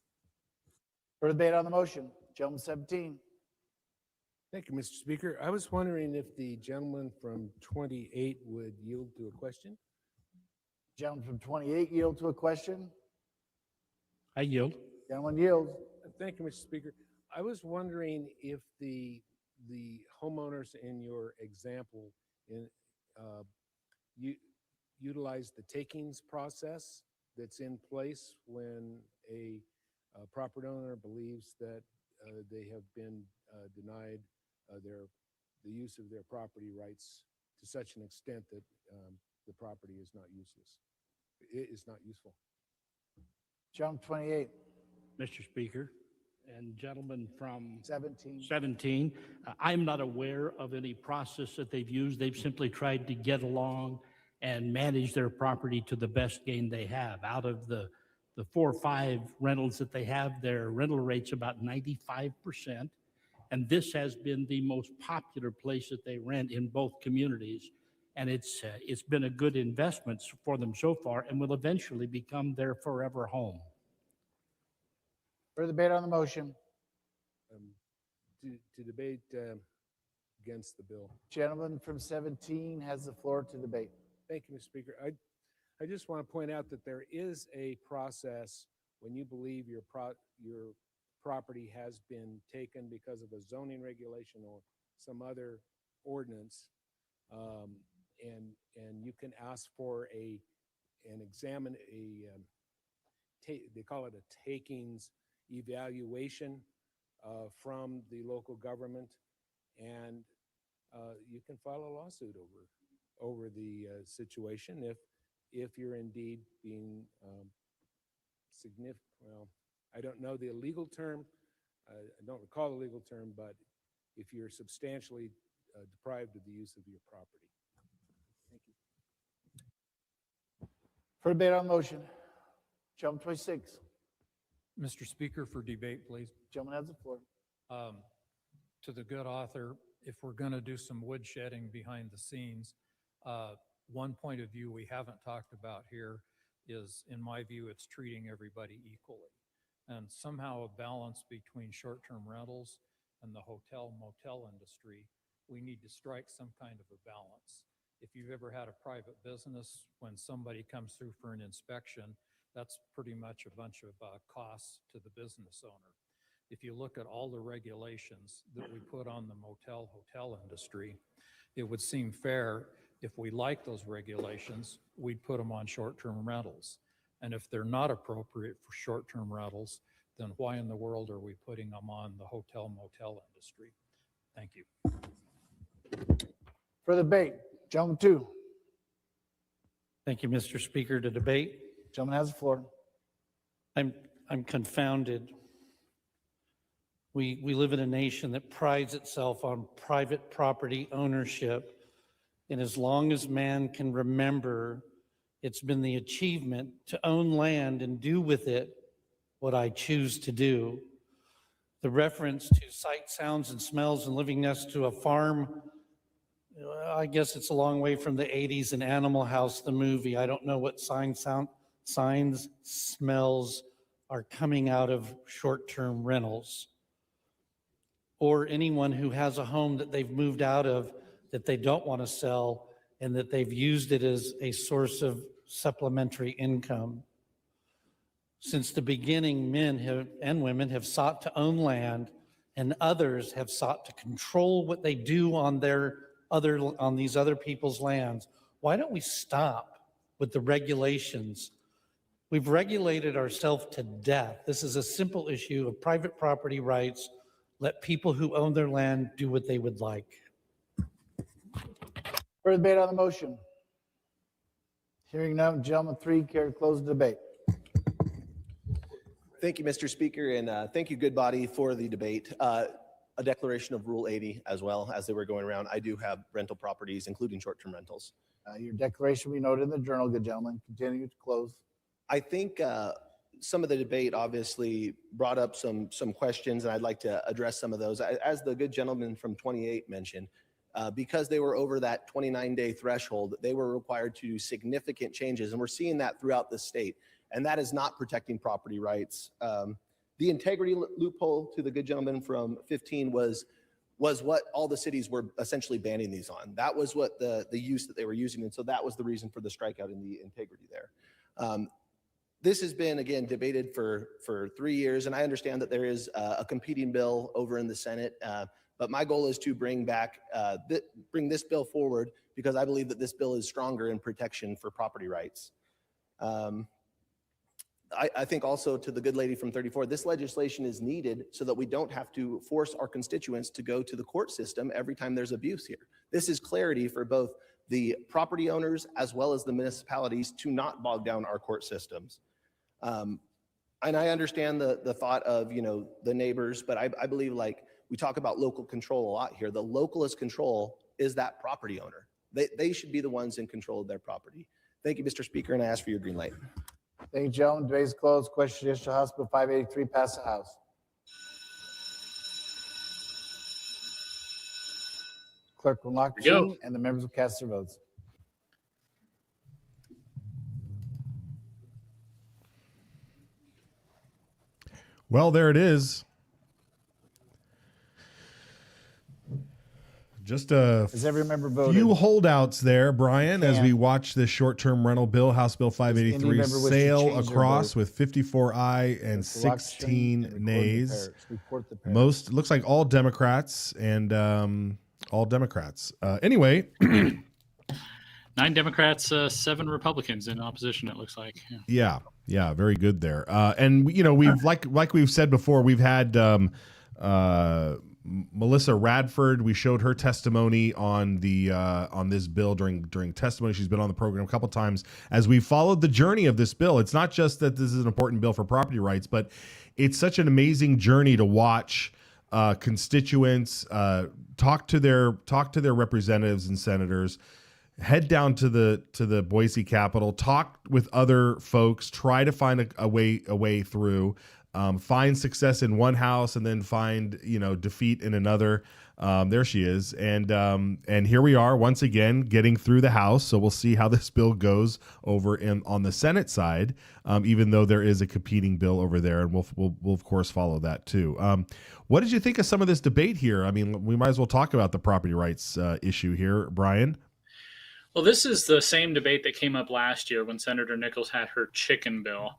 For debate on the motion, gentleman 17. Thank you, Mr. Speaker. I was wondering if the gentleman from 28 would yield to a question. Gentleman from 28 yield to a question. I yield. Gentleman yields. Thank you, Mr. Speaker. I was wondering if the homeowners in your example utilize the takings process that's in place when a property owner believes that they have been denied the use of their property rights to such an extent that the property is not useless. It is not useful. Gentleman 28. Mr. Speaker, and gentlemen from 17. I'm not aware of any process that they've used. They've simply tried to get along and manage their property to the best gain they have. Out of the 4 or 5 rentals that they have, their rental rate's about 95%. And this has been the most popular place that they rent in both communities. And it's been a good investment for them so far and will eventually become their forever home. For debate on the motion. To debate against the bill. Gentleman from 17 has the floor to debate. Thank you, Mr. Speaker. I just want to point out that there is a process when you believe your property has been taken because of a zoning regulation or some other ordinance, and you can ask for they call it a takings evaluation from the local government, and you can file a lawsuit over the situation if you're indeed being significant. Well, I don't know the legal term. I don't recall the legal term, but if you're substantially deprived of the use of your property. Thank you. For debate on the motion, gentleman 26. Mr. Speaker, for debate, please. Gentleman has the floor. To the good author, if we're going to do some woodshedding behind the scenes, one point of view we haven't talked about here is, in my view, it's treating everybody equally. And somehow a balance between short-term rentals and the hotel-motel industry, we need to strike some kind of a balance. If you've ever had a private business, when somebody comes through for an inspection, that's pretty much a bunch of costs to the business owner. If you look at all the regulations that we put on the motel-hotel industry, it would seem fair if we like those regulations, we'd put them on short-term rentals. And if they're not appropriate for short-term rentals, then why in the world are we putting them on the hotel-motel industry? Thank you. For debate, gentleman 2. Thank you, Mr. Speaker. To debate. Gentleman has the floor. I'm confounded. We live in a nation that prides itself on private property ownership. And as long as man can remember, it's been the achievement to own land and do with it what I choose to do. The reference to sight, sounds, and smells and living next to a farm I guess it's a long way from the 80s and Animal House, the movie. I don't know what signs, smells are coming out of short-term rentals. Or anyone who has a home that they've moved out of that they don't want to sell and that they've used it as a source of supplementary income. Since the beginning, men and women have sought to own land, and others have sought to control what they do on these other people's lands. Why don't we stop with the regulations? We've regulated ourselves to death. This is a simple issue of private property rights. Let people who own their land do what they would like. Further debate on the motion? Hearing none, gentlemen, care to close the debate? Thank you, Mr. Speaker, and thank you, good body, for the debate. A declaration of Rule 80 as well, as they were going around. I do have rental properties, including short-term rentals. Your declaration will be noted in the journal, good gentlemen. Continue to close. I think some of the debate obviously brought up some questions, and I'd like to address some of those. As the good gentleman from 28 mentioned, because they were over that 29-day threshold, they were required to do significant changes, and we're seeing that throughout the state, and that is not protecting property rights. The integrity loophole, to the good gentleman from 15, was what all the cities were essentially banning these on. That was what the use that they were using, and so that was the reason for the strikeout in the integrity there. This has been, again, debated for 3 years, and I understand that there is a competing bill over in the Senate, but my goal is to bring this bill forward because I believe that this bill is stronger in protection for property rights. I think also, to the good lady from 34, this legislation is needed so that we don't have to force our constituents to go to the court system every time there's abuse here. This is clarity for both the property owners as well as the municipalities to not bog down our court systems. And I understand the thought of, the neighbors, but I believe, like, we talk about local control a lot here. The localist control is that property owner. They should be the ones in control of their property. Thank you, Mr. Speaker, and I ask for your green light. Thank you, gentlemen. Debate is closed. Question Judicial House Bill 583 pass the House. Clerk will lock the machine and the members will cast their votes. Well, there it is. Just a Has every member voted? few holdouts there, Brian, as we watch this short-term rental bill, House Bill 583, sail across with 54 aye and 16 nays. Most, looks like all Democrats and all Democrats. Anyway. 9 Democrats, 7 Republicans in opposition, it looks like. Yeah, very good there. And we've like we've said before, we've had Melissa Radford. We showed her testimony on the on this bill during testimony. She's been on the program a couple times as we followed the journey of this bill. It's not just that this is an important bill for property rights, but it's such an amazing journey to watch constituents talk to their representatives and senators, head down to the Boise Capitol, talk with other folks, try to find a way through. Find success in one house and then find defeat in another. There she is, and here we are once again getting through the House. So we'll see how this bill goes over on the Senate side, even though there is a competing bill over there, and we'll of course follow that too. What did you think of some of this debate here? I mean, we might as well talk about the property rights issue here, Brian. Well, this is the same debate that came up last year when Senator Nichols had her chicken bill.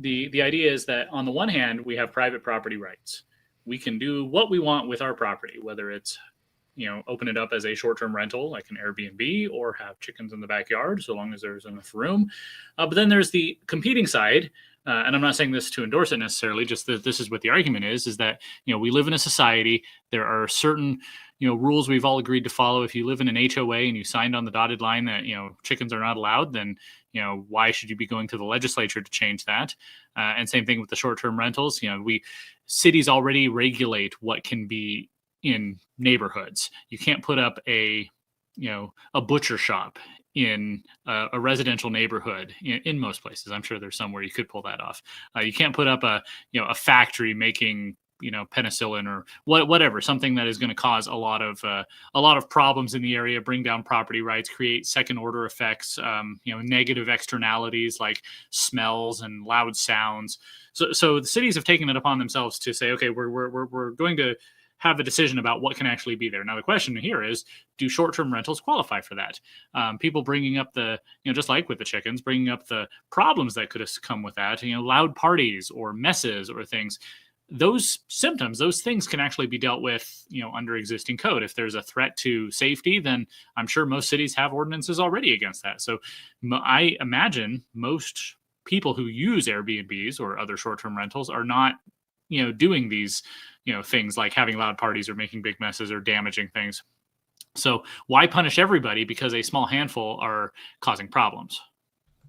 The idea is that on the one hand, we have private property rights. We can do what we want with our property, whether it's, open it up as a short-term rental, like an Airbnb, or have chickens in the backyard, so long as there's enough room. But then there's the competing side, and I'm not saying this to endorse it necessarily, just that this is what the argument is that, we live in a society. There are certain, rules we've all agreed to follow. If you live in an HOA and you signed on the dotted line that, chickens are not allowed, then, why should you be going to the legislature to change that? And same thing with the short-term rentals. Cities already regulate what can be in neighborhoods. You can't put up a butcher shop in a residential neighborhood in most places. I'm sure there's some where you could pull that off. You can't put up a factory making penicillin or whatever, something that is going to cause a lot of problems in the area, bring down property rights, create second order effects, negative externalities like smells and loud sounds. So the cities have taken it upon themselves to say, okay, we're going to have a decision about what can actually be there. Now, the question here is, do short-term rentals qualify for that? People bringing up just like with the chickens, bringing up the problems that could have come with that, loud parties or messes or things. Those symptoms, those things can actually be dealt with, under existing code. If there's a threat to safety, then I'm sure most cities have ordinances already against that. So I imagine most people who use Airbnbs or other short-term rentals are not, doing these, things like having loud parties or making big messes or damaging things. So why punish everybody because a small handful are causing problems?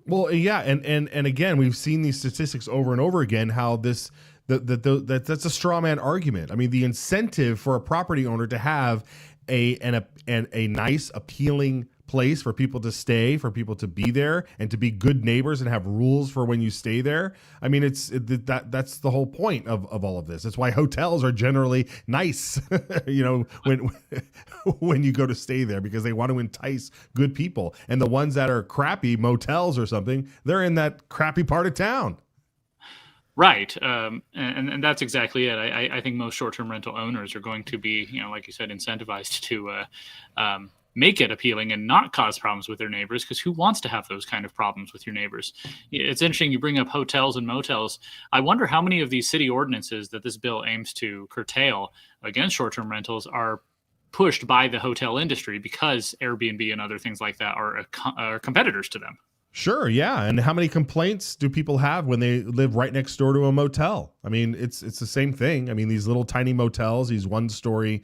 Well, yeah, and again, we've seen these statistics over and over again. How that's a straw man argument. I mean, the incentive for a property owner to have a nice, appealing place for people to stay, for people to be there, and to be good neighbors and have rules for when you stay there. I mean, that's the whole point of all of this. That's why hotels are generally nice, when you go to stay there, because they want to entice good people. And the ones that are crappy motels or something, they're in that crappy part of town. Right. And that's exactly it. I think most short-term rental owners are going to be, like you said, incentivized to make it appealing and not cause problems with their neighbors, because who wants to have those kind of problems with your neighbors? It's interesting you bring up hotels and motels. I wonder how many of these city ordinances that this bill aims to curtail against short-term rentals are pushed by the hotel industry, because Airbnb and other things like that are competitors to them. Sure, yeah. And how many complaints do people have when they live right next door to a motel? I mean, it's the same thing. I mean, these little tiny motels, these one-story,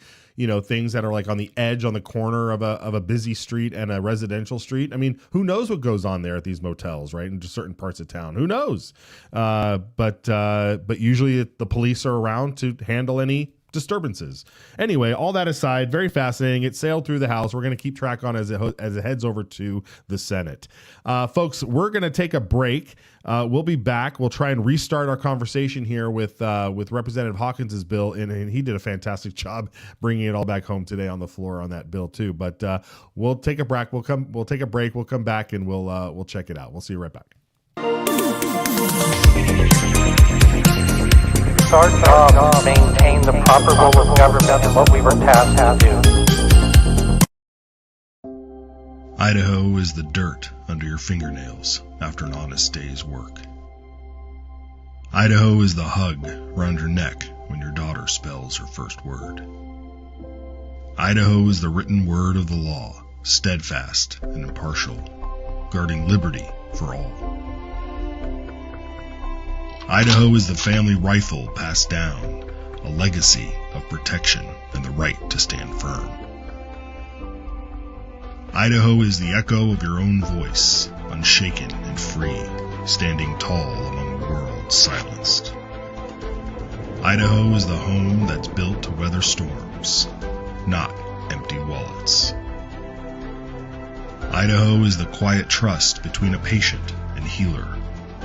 things that are like on the edge, on the corner of a busy street and a residential street. I mean, who knows what goes on there at these motels, right? In just certain parts of town, who knows? But usually the police are around to handle any disturbances. Anyway, all that aside, very fascinating. It sailed through the House. We're going to keep track on as it heads over to the Senate. Folks, we're going to take a break. We'll be back. We'll try and restart our conversation here with Representative Hawkins's bill, and he did a fantastic job bringing it all back home today on the floor on that bill too. But we'll take a break. We'll take a break. We'll come back and we'll check it out. We'll see you right back. It's our job to maintain the proper role of government and what we were tasked to do. Idaho is the dirt under your fingernails after an honest day's work. Idaho is the hug around your neck when your daughter spells her first word. Idaho is the written word of the law, steadfast and impartial, guarding liberty for all. Idaho is the family rifle passed down, a legacy of protection and the right to stand firm. Idaho is the echo of your own voice, unshaken and free, standing tall among a world silenced. Idaho is the home that's built to weather storms, not empty wallets. Idaho is the quiet trust between a patient and healer,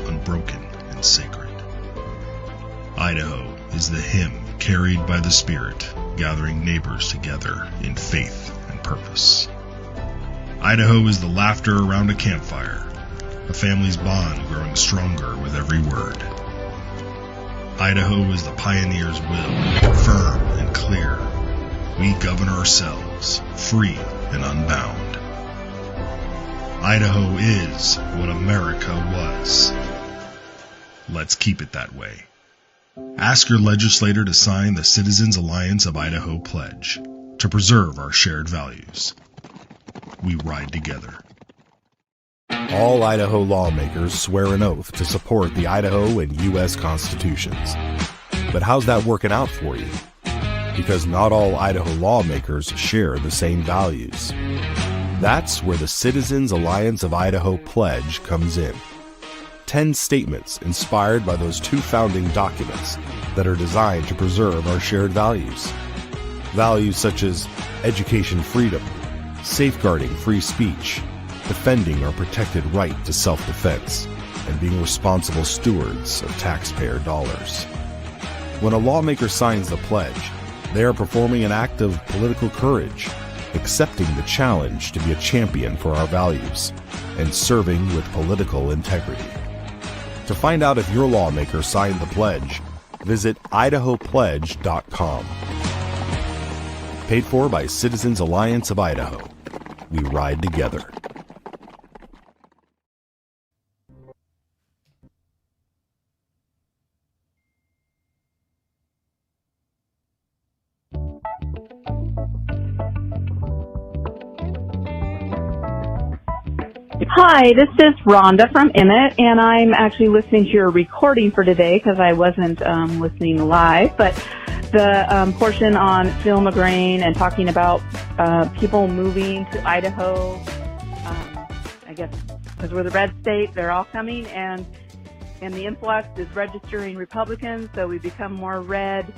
unbroken and sacred. Idaho is the hymn carried by the Spirit, gathering neighbors together in faith and purpose. Idaho is the laughter around a campfire, a family's bond growing stronger with every word. Idaho is the pioneer's will, firm and clear. We govern ourselves, free and unbound. Idaho is what America was. Let's keep it that way. Ask your legislator to sign the Citizens Alliance of Idaho pledge to preserve our shared values. We ride together. All Idaho lawmakers swear an oath to support the Idaho and U.S. constitutions. But how's that working out for you? Because not all Idaho lawmakers share the same values. That's where the Citizens Alliance of Idaho pledge comes in. 10 statements inspired by those two founding documents that are designed to preserve our shared values. Values such as education freedom, safeguarding free speech, defending our protected right to self-defense, and being responsible stewards of taxpayer dollars. When a lawmaker signs the pledge, they are performing an act of political courage, accepting the challenge to be a champion for our values, and serving with political integrity. To find out if your lawmaker signed the pledge, visit idahopledge.com. Paid for by Citizens Alliance of Idaho. We ride together. Hi, this is Rhonda from Emmett, and I'm actually listening to your recording for today because I wasn't listening live, but the portion on Phil McGrain and talking about people moving to Idaho, I guess because we're the red state, they're all coming, and the influx is registering Republicans, so we become more red.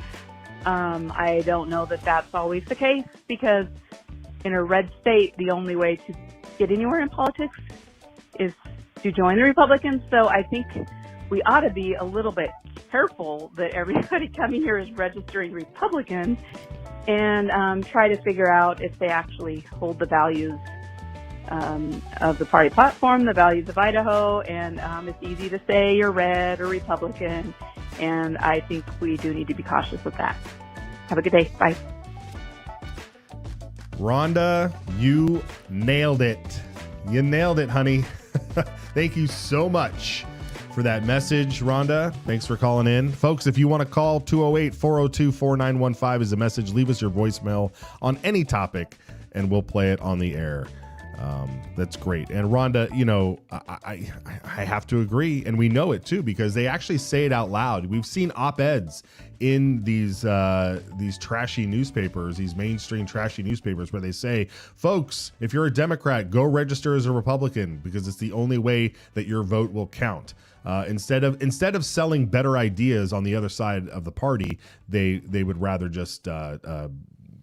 I don't know that that's always the case, because in a red state, the only way to get anywhere in politics is to join the Republicans. So I think we ought to be a little bit careful that everybody coming here is registering Republican, and try to figure out if they actually hold the values of the party platform, the values of Idaho. And it's easy to say you're red or Republican, and I think we do need to be cautious with that. Have a good day. Bye. Rhonda, you nailed it. You nailed it, honey. Thank you so much for that message, Rhonda. Thanks for calling in. Folks, if you want to call, 208-402-4915 is a message. Leave us your voicemail on any topic, and we'll play it on the air. That's great. And Rhonda, you know, I have to agree, and we know it too, because they actually say it out loud. We've seen op-eds in these trashy newspapers, these mainstream trashy newspapers, where they say, folks, if you're a Democrat, go register as a Republican, because it's the only way that your vote will count. Instead of selling better ideas on the other side of the party, they would rather just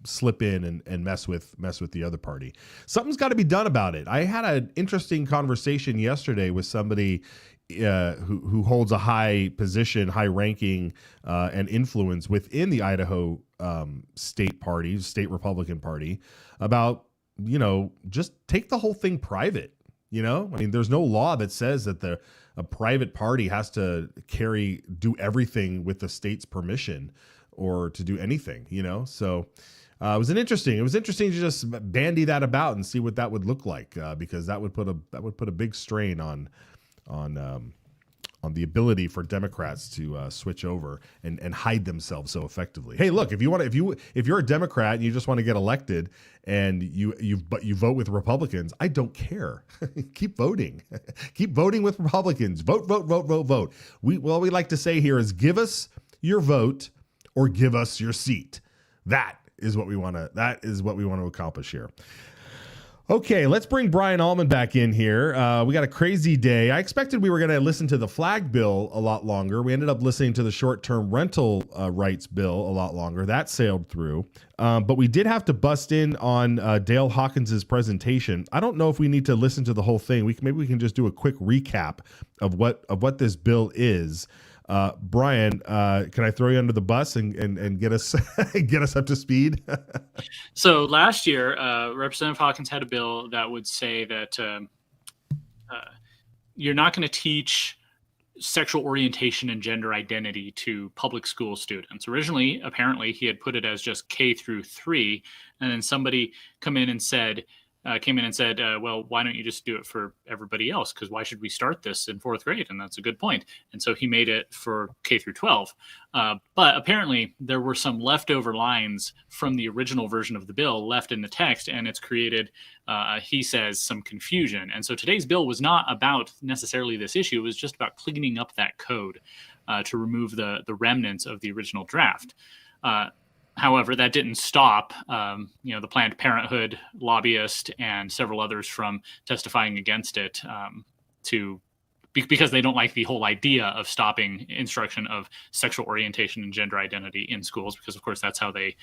slip in and mess with the other party. Something's got to be done about it. I had an interesting conversation yesterday with somebody who holds a high position, high ranking, and influence within the Idaho state party, state Republican Party, about, you know, just take the whole thing private. You know, I mean, there's no law that says that a private party has to do everything with the state's permission or to do anything, you know? So it was interesting to just bandy that about and see what that would look like, because that would put a big strain on the ability for Democrats to switch over and hide themselves so effectively. Hey, look, if you're a Democrat and you just want to get elected and you vote with Republicans, I don't care. Keep voting. Keep voting with Republicans. Vote. What we like to say here is, give us your vote or give us your seat. That is what we want to accomplish here. Okay, let's bring Brian Allman back in here. We got a crazy day. I expected we were going to listen to the flag bill a lot longer. We ended up listening to the short-term rental rights bill a lot longer. That sailed through. But we did have to bust in on Dale Hawkins's presentation. I don't know if we need to listen to the whole thing. Maybe we can just do a quick recap of what this bill is. Brian, can I throw you under the bus and get us get us up to speed? So last year, Representative Hawkins had a bill that would say that you're not going to teach sexual orientation and gender identity to public school students. Originally, apparently, he had put it as just K through 3, and then somebody came in and said, well, why don't you just do it for everybody else? Because why should we start this in 4th grade? And that's a good point. And so he made it for K through 12. But apparently there were some leftover lines from the original version of the bill left in the text, and it's created, he says, some confusion. And so today's bill was not about necessarily this issue. It was just about cleaning up that code to remove the remnants of the original draft. However, that didn't stop, the Planned Parenthood lobbyist and several others from testifying against it because they don't like the whole idea of stopping instruction of sexual orientation and gender identity in schools, because of course that's how they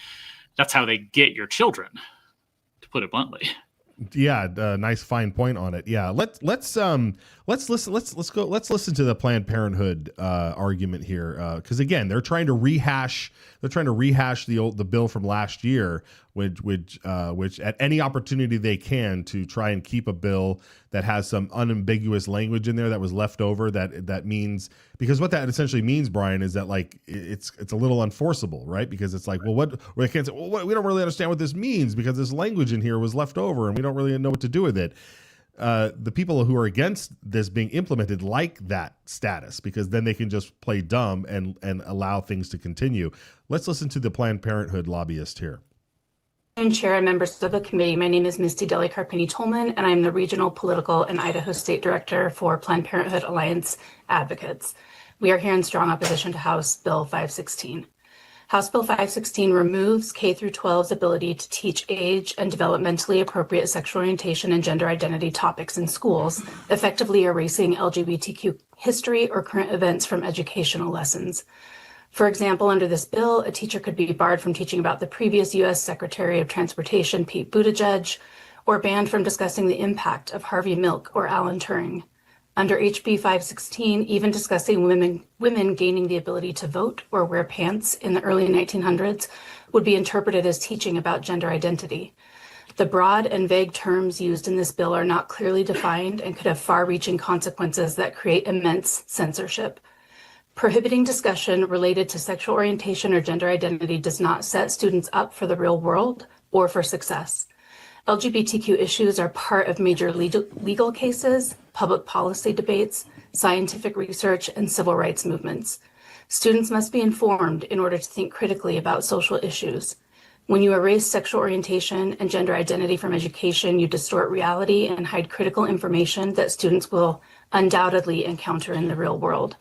get your children, to put it bluntly. Yeah, nice fine point on it. Yeah, let's Let's listen. Let's go. Let's listen to the Planned Parenthood argument here, because again, they're trying to rehash. They're trying to rehash the bill from last year, which at any opportunity they can to try and keep a bill that has some unambiguous language in there that was left over. That means, because what that essentially means, Brian, is that like it's a little unforceable, right? Because it's like, well, we can't say, well, we don't really understand what this means because this language in here was left over and we don't really know what to do with it. The people who are against this being implemented like that status, because then they can just play dumb and allow things to continue. Let's listen to the Planned Parenthood lobbyist here. Chair and members of the committee, my name is Misty Deli Carpini Tolman, and I'm the Regional Political and Idaho State Director for Planned Parenthood Alliance Advocates. We are here in strong opposition to House Bill 516. House Bill 516 removes K-12's ability to teach age and developmentally appropriate sexual orientation and gender identity topics in schools, effectively erasing LGBTQ history or current events from educational lessons. For example, under this bill, a teacher could be barred from teaching about the previous U.S. Secretary of Transportation, Pete Buttigieg, or banned from discussing the impact of Harvey Milk or Alan Turing. Under HB 516, even discussing women gaining the ability to vote or wear pants in the early 1900s would be interpreted as teaching about gender identity. The broad and vague terms used in this bill are not clearly defined and could have far-reaching consequences that create immense censorship. Prohibiting discussion related to sexual orientation or gender identity does not set students up for the real world or for success. LGBTQ issues are part of major legal cases, public policy debates, scientific research, and civil rights movements. Students must be informed in order to think critically about social issues. When you erase sexual orientation and gender identity from education, you distort reality and hide critical information that students will undoubtedly encounter in the real world.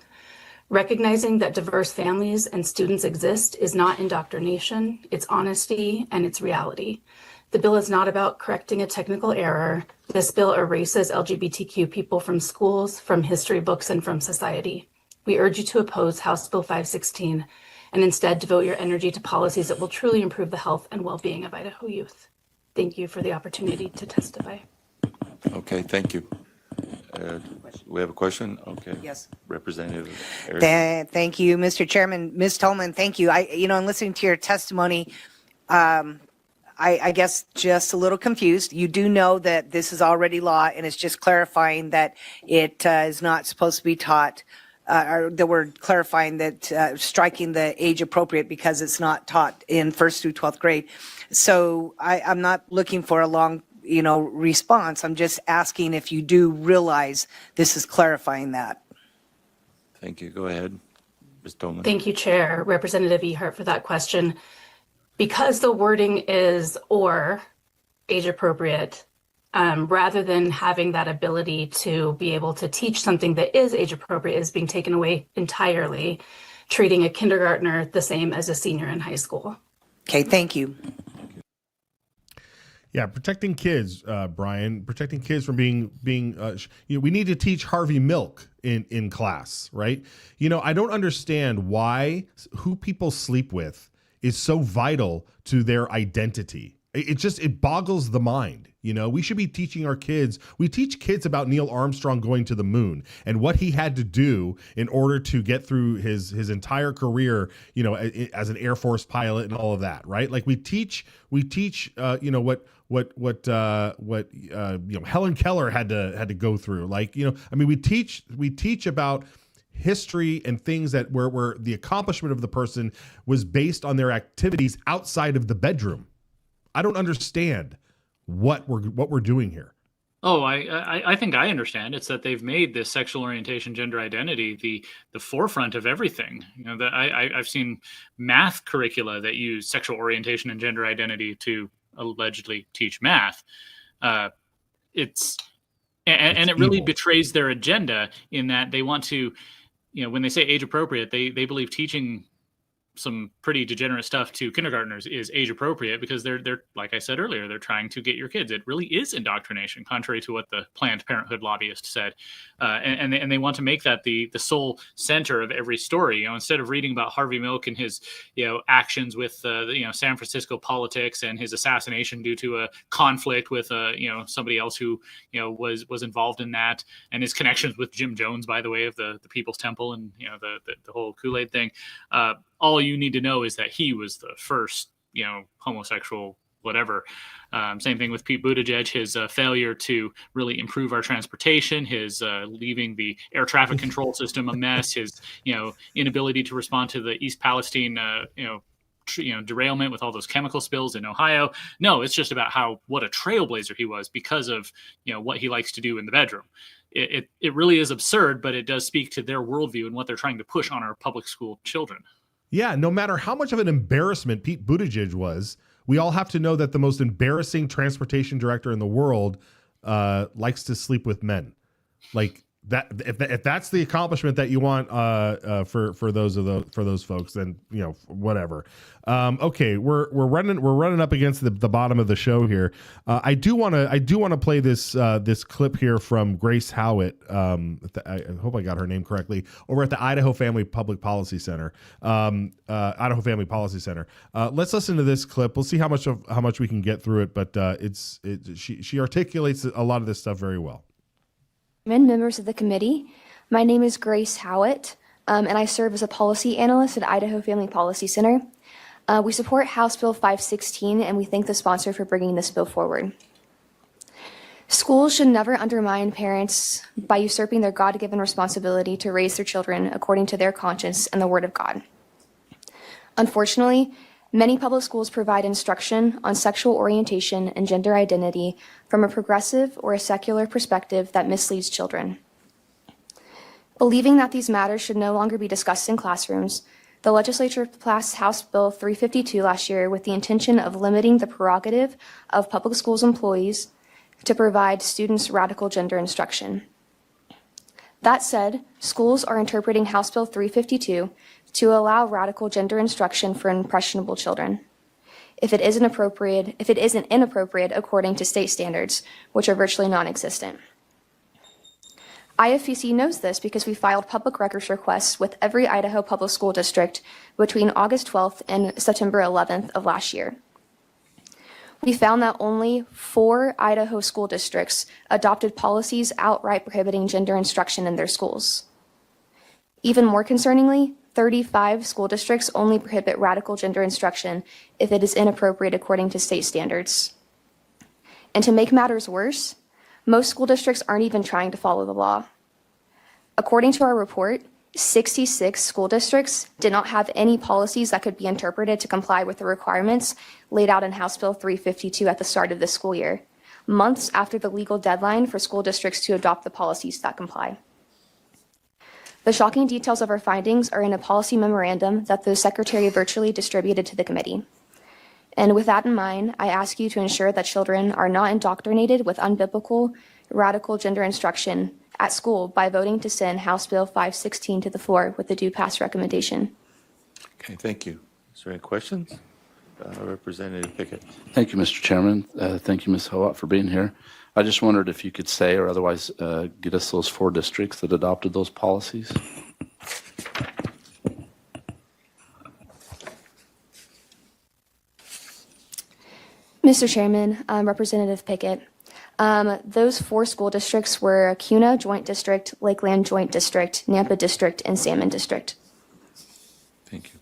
Recognizing that diverse families and students exist is not indoctrination, it's honesty and it's reality. The bill is not about correcting a technical error. This bill erases LGBTQ people from schools, from history books, and from society. We urge you to oppose House Bill 516 and instead devote your energy to policies that will truly improve the health and well-being of Idaho youth. Thank you for the opportunity to testify. Okay, thank you. We have a question? Okay. Yes. Representative Harrison. Thank you, Mr. Chairman. Ms. Tolman, thank you. In listening to your testimony, I guess just a little confused. You do know that this is already law, and it's just clarifying that it is not supposed to be taught, or that we're clarifying that striking the age appropriate because it's not taught in 1st through 12th grade. So I'm not looking for a long, response. I'm just asking if you do realize this is clarifying that. Thank you. Go ahead, Ms. Tolman. Thank you, Chair. Representative Ehart, for that question. Because the wording is or age appropriate, rather than having that ability to be able to teach something that is age appropriate is being taken away entirely, treating a kindergartner the same as a senior in high school. Okay, thank you. Yeah, protecting kids, Brian, protecting kids from being we need to teach Harvey Milk in class, right? I don't understand why who people sleep with is so vital to their identity. It boggles the mind. We should be teaching our kids. We teach kids about Neil Armstrong going to the moon and what he had to do in order to get through his entire career, as an Air Force pilot and all of that, right? Like we teach, what Helen Keller had to go through. We teach about history and things that where the accomplishment of the person was based on their activities outside of the bedroom. I don't understand what we're doing here. Oh, I think I understand. It's that they've made this sexual orientation, gender identity the forefront of everything. I've seen math curricula that use sexual orientation and gender identity to allegedly teach math. It really betrays their agenda in that they want to, when they say age appropriate, they believe teaching some pretty degenerate stuff to kindergartners is age appropriate because they're like I said earlier, they're trying to get your kids. It really is indoctrination, contrary to what the Planned Parenthood lobbyist said, and they want to make that the sole center of every story. You know, instead of reading about Harvey Milk and his actions with San Francisco politics and his assassination due to a conflict with somebody else who was involved in that, and his connections with Jim Jones, by the way, of the People's Temple and the whole Kool-Aid thing. All you need to know is that he was the first, homosexual, whatever. Same thing with Pete Buttigieg, his failure to really improve our transportation, his leaving the air traffic control system a mess, his, inability to respond to the East Palestine, derailment with all those chemical spills in Ohio. No, it's just about what a trailblazer he was because of, what he likes to do in the bedroom. It really is absurd, but it does speak to their worldview and what they're trying to push on our public school children. Yeah, no matter how much of an embarrassment Pete Buttigieg was, we all have to know that the most embarrassing transportation director in the world likes to sleep with men. Like that, if that's the accomplishment that you want for those folks, then whatever. Okay, we're running up against the bottom of the show here. I do want to play this clip here from Grace Howitt. I hope I got her name correctly. Over at the Idaho Public Policy Center. Idaho Family Policy Center. Let's listen to this clip. We'll see how much we can get through it. But she articulates a lot of this stuff very well. Members of the committee, my name is Grace Howitt, and I serve as a policy analyst at Idaho Family Policy Center. We support House Bill 516, and we thank the sponsor for bringing this bill forward. Schools should never undermine parents by usurping their God-given responsibility to raise their children according to their conscience and the Word of God. Unfortunately, many public schools provide instruction on sexual orientation and gender identity from a progressive or a secular perspective that misleads children. Believing that these matters should no longer be discussed in classrooms, the legislature passed House Bill 352 last year with the intention of limiting the prerogative of public schools employees to provide students radical gender instruction. That said, schools are interpreting House Bill 352 to allow radical gender instruction for impressionable children, if it isn't inappropriate according to state standards, which are virtually non-existent. IFPC knows this because we filed public records requests with every Idaho public school district between August 12th and September 11th of last year. We found that only 4 Idaho school districts adopted policies outright prohibiting gender instruction in their schools. Even more concerningly, 35 school districts only prohibit radical gender instruction if it is inappropriate according to state standards. And to make matters worse, most school districts aren't even trying to follow the law. According to our report, 66 school districts did not have any policies that could be interpreted to comply with the requirements laid out in House Bill 352 at the start of this school year, months after the legal deadline for school districts to adopt the policies that comply. The shocking details of our findings are in a policy memorandum that the Secretary virtually distributed to the committee. And with that in mind, I ask you to ensure that children are not indoctrinated with unbiblical, radical gender instruction at school by voting to send House Bill 516 to the floor with the due pass recommendation. Okay, thank you. Is there any questions? Representative Pickett. Thank you, Mr. Chairman. Thank you, Ms. Hoat, for being here. I just wondered if you could say or otherwise get us those 4 districts that adopted those policies. Mr. Chairman, Representative Pickett, those 4 school districts were Kuna Joint District, Lakeland Joint District, Nampa District, and Salmon District. Thank you.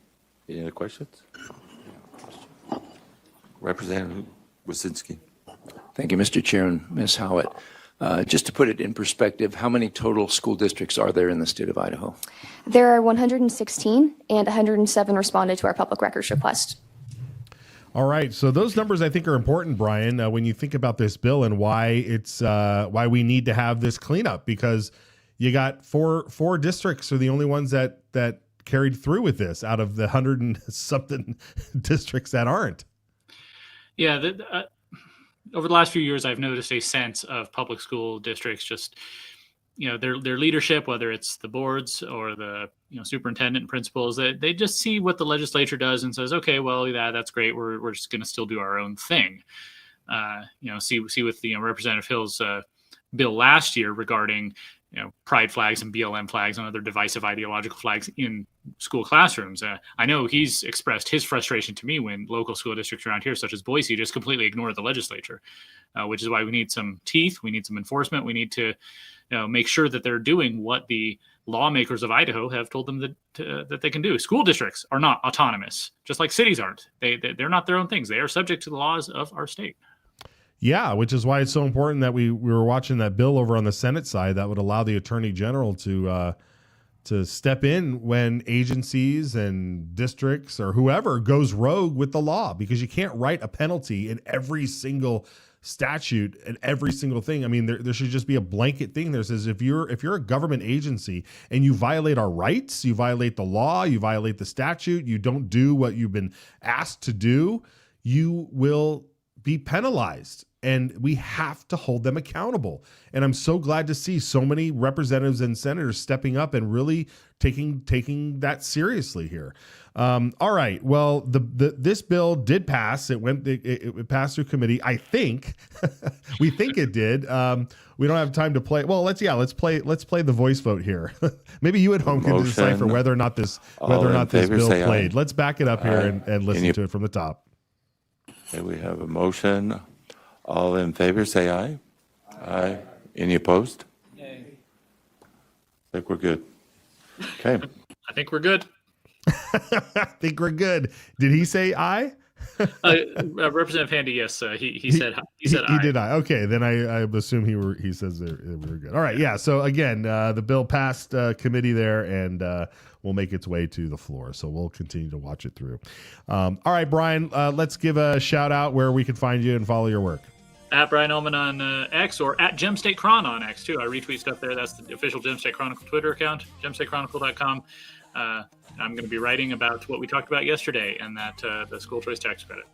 Any other questions? Representative Wasinski. Thank you, Mr. Chair and Ms. Howitt. Just to put it in perspective, how many total school districts are there in the state of Idaho? There are 116, and 107 responded to our public records request. All right, so those numbers I think are important, Brian, when you think about this bill and why why we need to have this cleanup, because you got four districts are the only ones that carried through with this out of the 100 and something districts that aren't. Yeah, over the last few years, I've noticed a sense of public school districts just their leadership, whether it's the boards or the superintendent and principals, they just see what the legislature does and says, okay, well, yeah, that's great. We're just going to still do our own thing. See with Representative Hill's bill last year regarding pride flags and BLM flags and other divisive ideological flags in school classrooms. I know he's expressed his frustration to me when local school districts around here, such as Boise, just completely ignore the legislature, which is why we need some teeth. We need some enforcement. We need to make sure that they're doing what the lawmakers of Idaho have told them that they can do. School districts are not autonomous, just like cities aren't. They're not their own things. They are subject to the laws of our state. Yeah, which is why it's so important that we were watching that bill over on the Senate side that would allow the Attorney General to step in when agencies and districts or whoever goes rogue with the law, because you can't write a penalty in every single statute and every single thing. I mean, there should just be a blanket thing that says if you're a government agency and you violate our rights, you violate the law, you violate the statute, you don't do what you've been asked to do, you will be penalized. And we have to hold them accountable. And I'm so glad to see so many representatives and senators stepping up and really taking that seriously here. All right. Well, this bill did pass. It passed through committee. I think we think it did. We don't have time to play. Well, let's play the voice vote here. Maybe you at home can decipher whether or not this bill played. Let's back it up here and listen to it from the top. Okay, we have a motion. All in favor, say aye. Aye. Any opposed? Nay. I think we're good. Okay. I think we're good. I think we're good. Did he say aye? Representative Handy, yes, he said aye. He did aye. Okay, then I assume he says we were good. All right, yeah. So again, the bill passed committee there and will make its way to the floor. So we'll continue to watch it through. All right, Brian, let's give a shout out where we can find you and follow your work. At Brian Ullman on X, or at Gem State Chron on X too. I retweet stuff there. That's the official Gem State Chronicle Twitter account, gemstatechronicle.com. I'm going to be writing about what we talked about yesterday and that the school choice tax credit.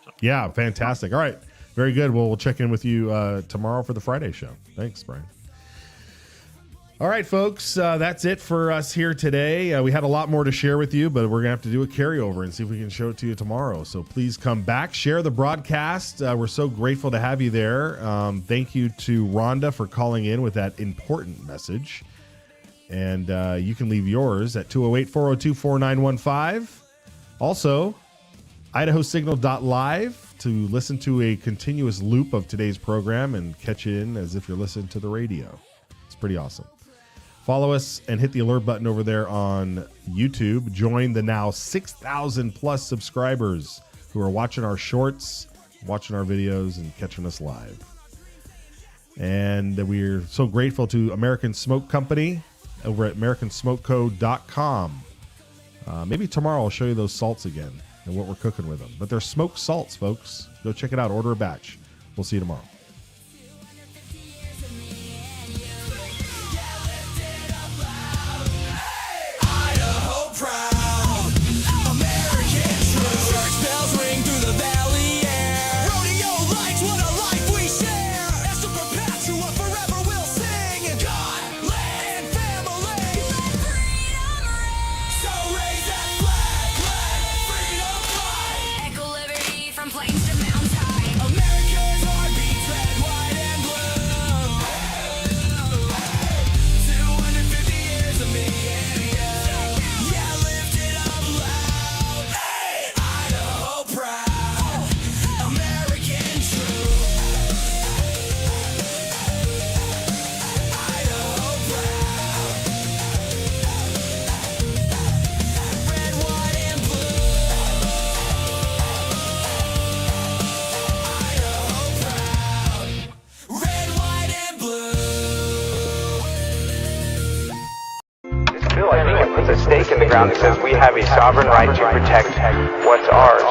So. Yeah, fantastic. All right, very good. Well, we'll check in with you tomorrow for the Friday show. Thanks, Brian. All right, folks, that's it for us here today. We had a lot more to share with you, but we're going to have to do a carryover and see if we can show it to you tomorrow. So please come back, share the broadcast. We're so grateful to have you there. Thank you to Rhonda for calling in with that important message. And you can leave yours at 208-402-4915. Also, IdahoSignal.live to listen to a continuous loop of today's program and catch it in as if you're listening to the radio. It's pretty awesome. Follow us and hit the alert button over there on YouTube. Join the now 6,000 plus subscribers who are watching our shorts, watching our videos, and catching us live. And we're so grateful to American Smoke Company over at AmericanSmokeCo.com. Maybe tomorrow I'll show you those salts again and what we're cooking with them. But they're smoked salts, folks. Go check it out. Order a batch. We'll see you tomorrow. Puts a stake in the ground that says we have a sovereign right to protect what's ours.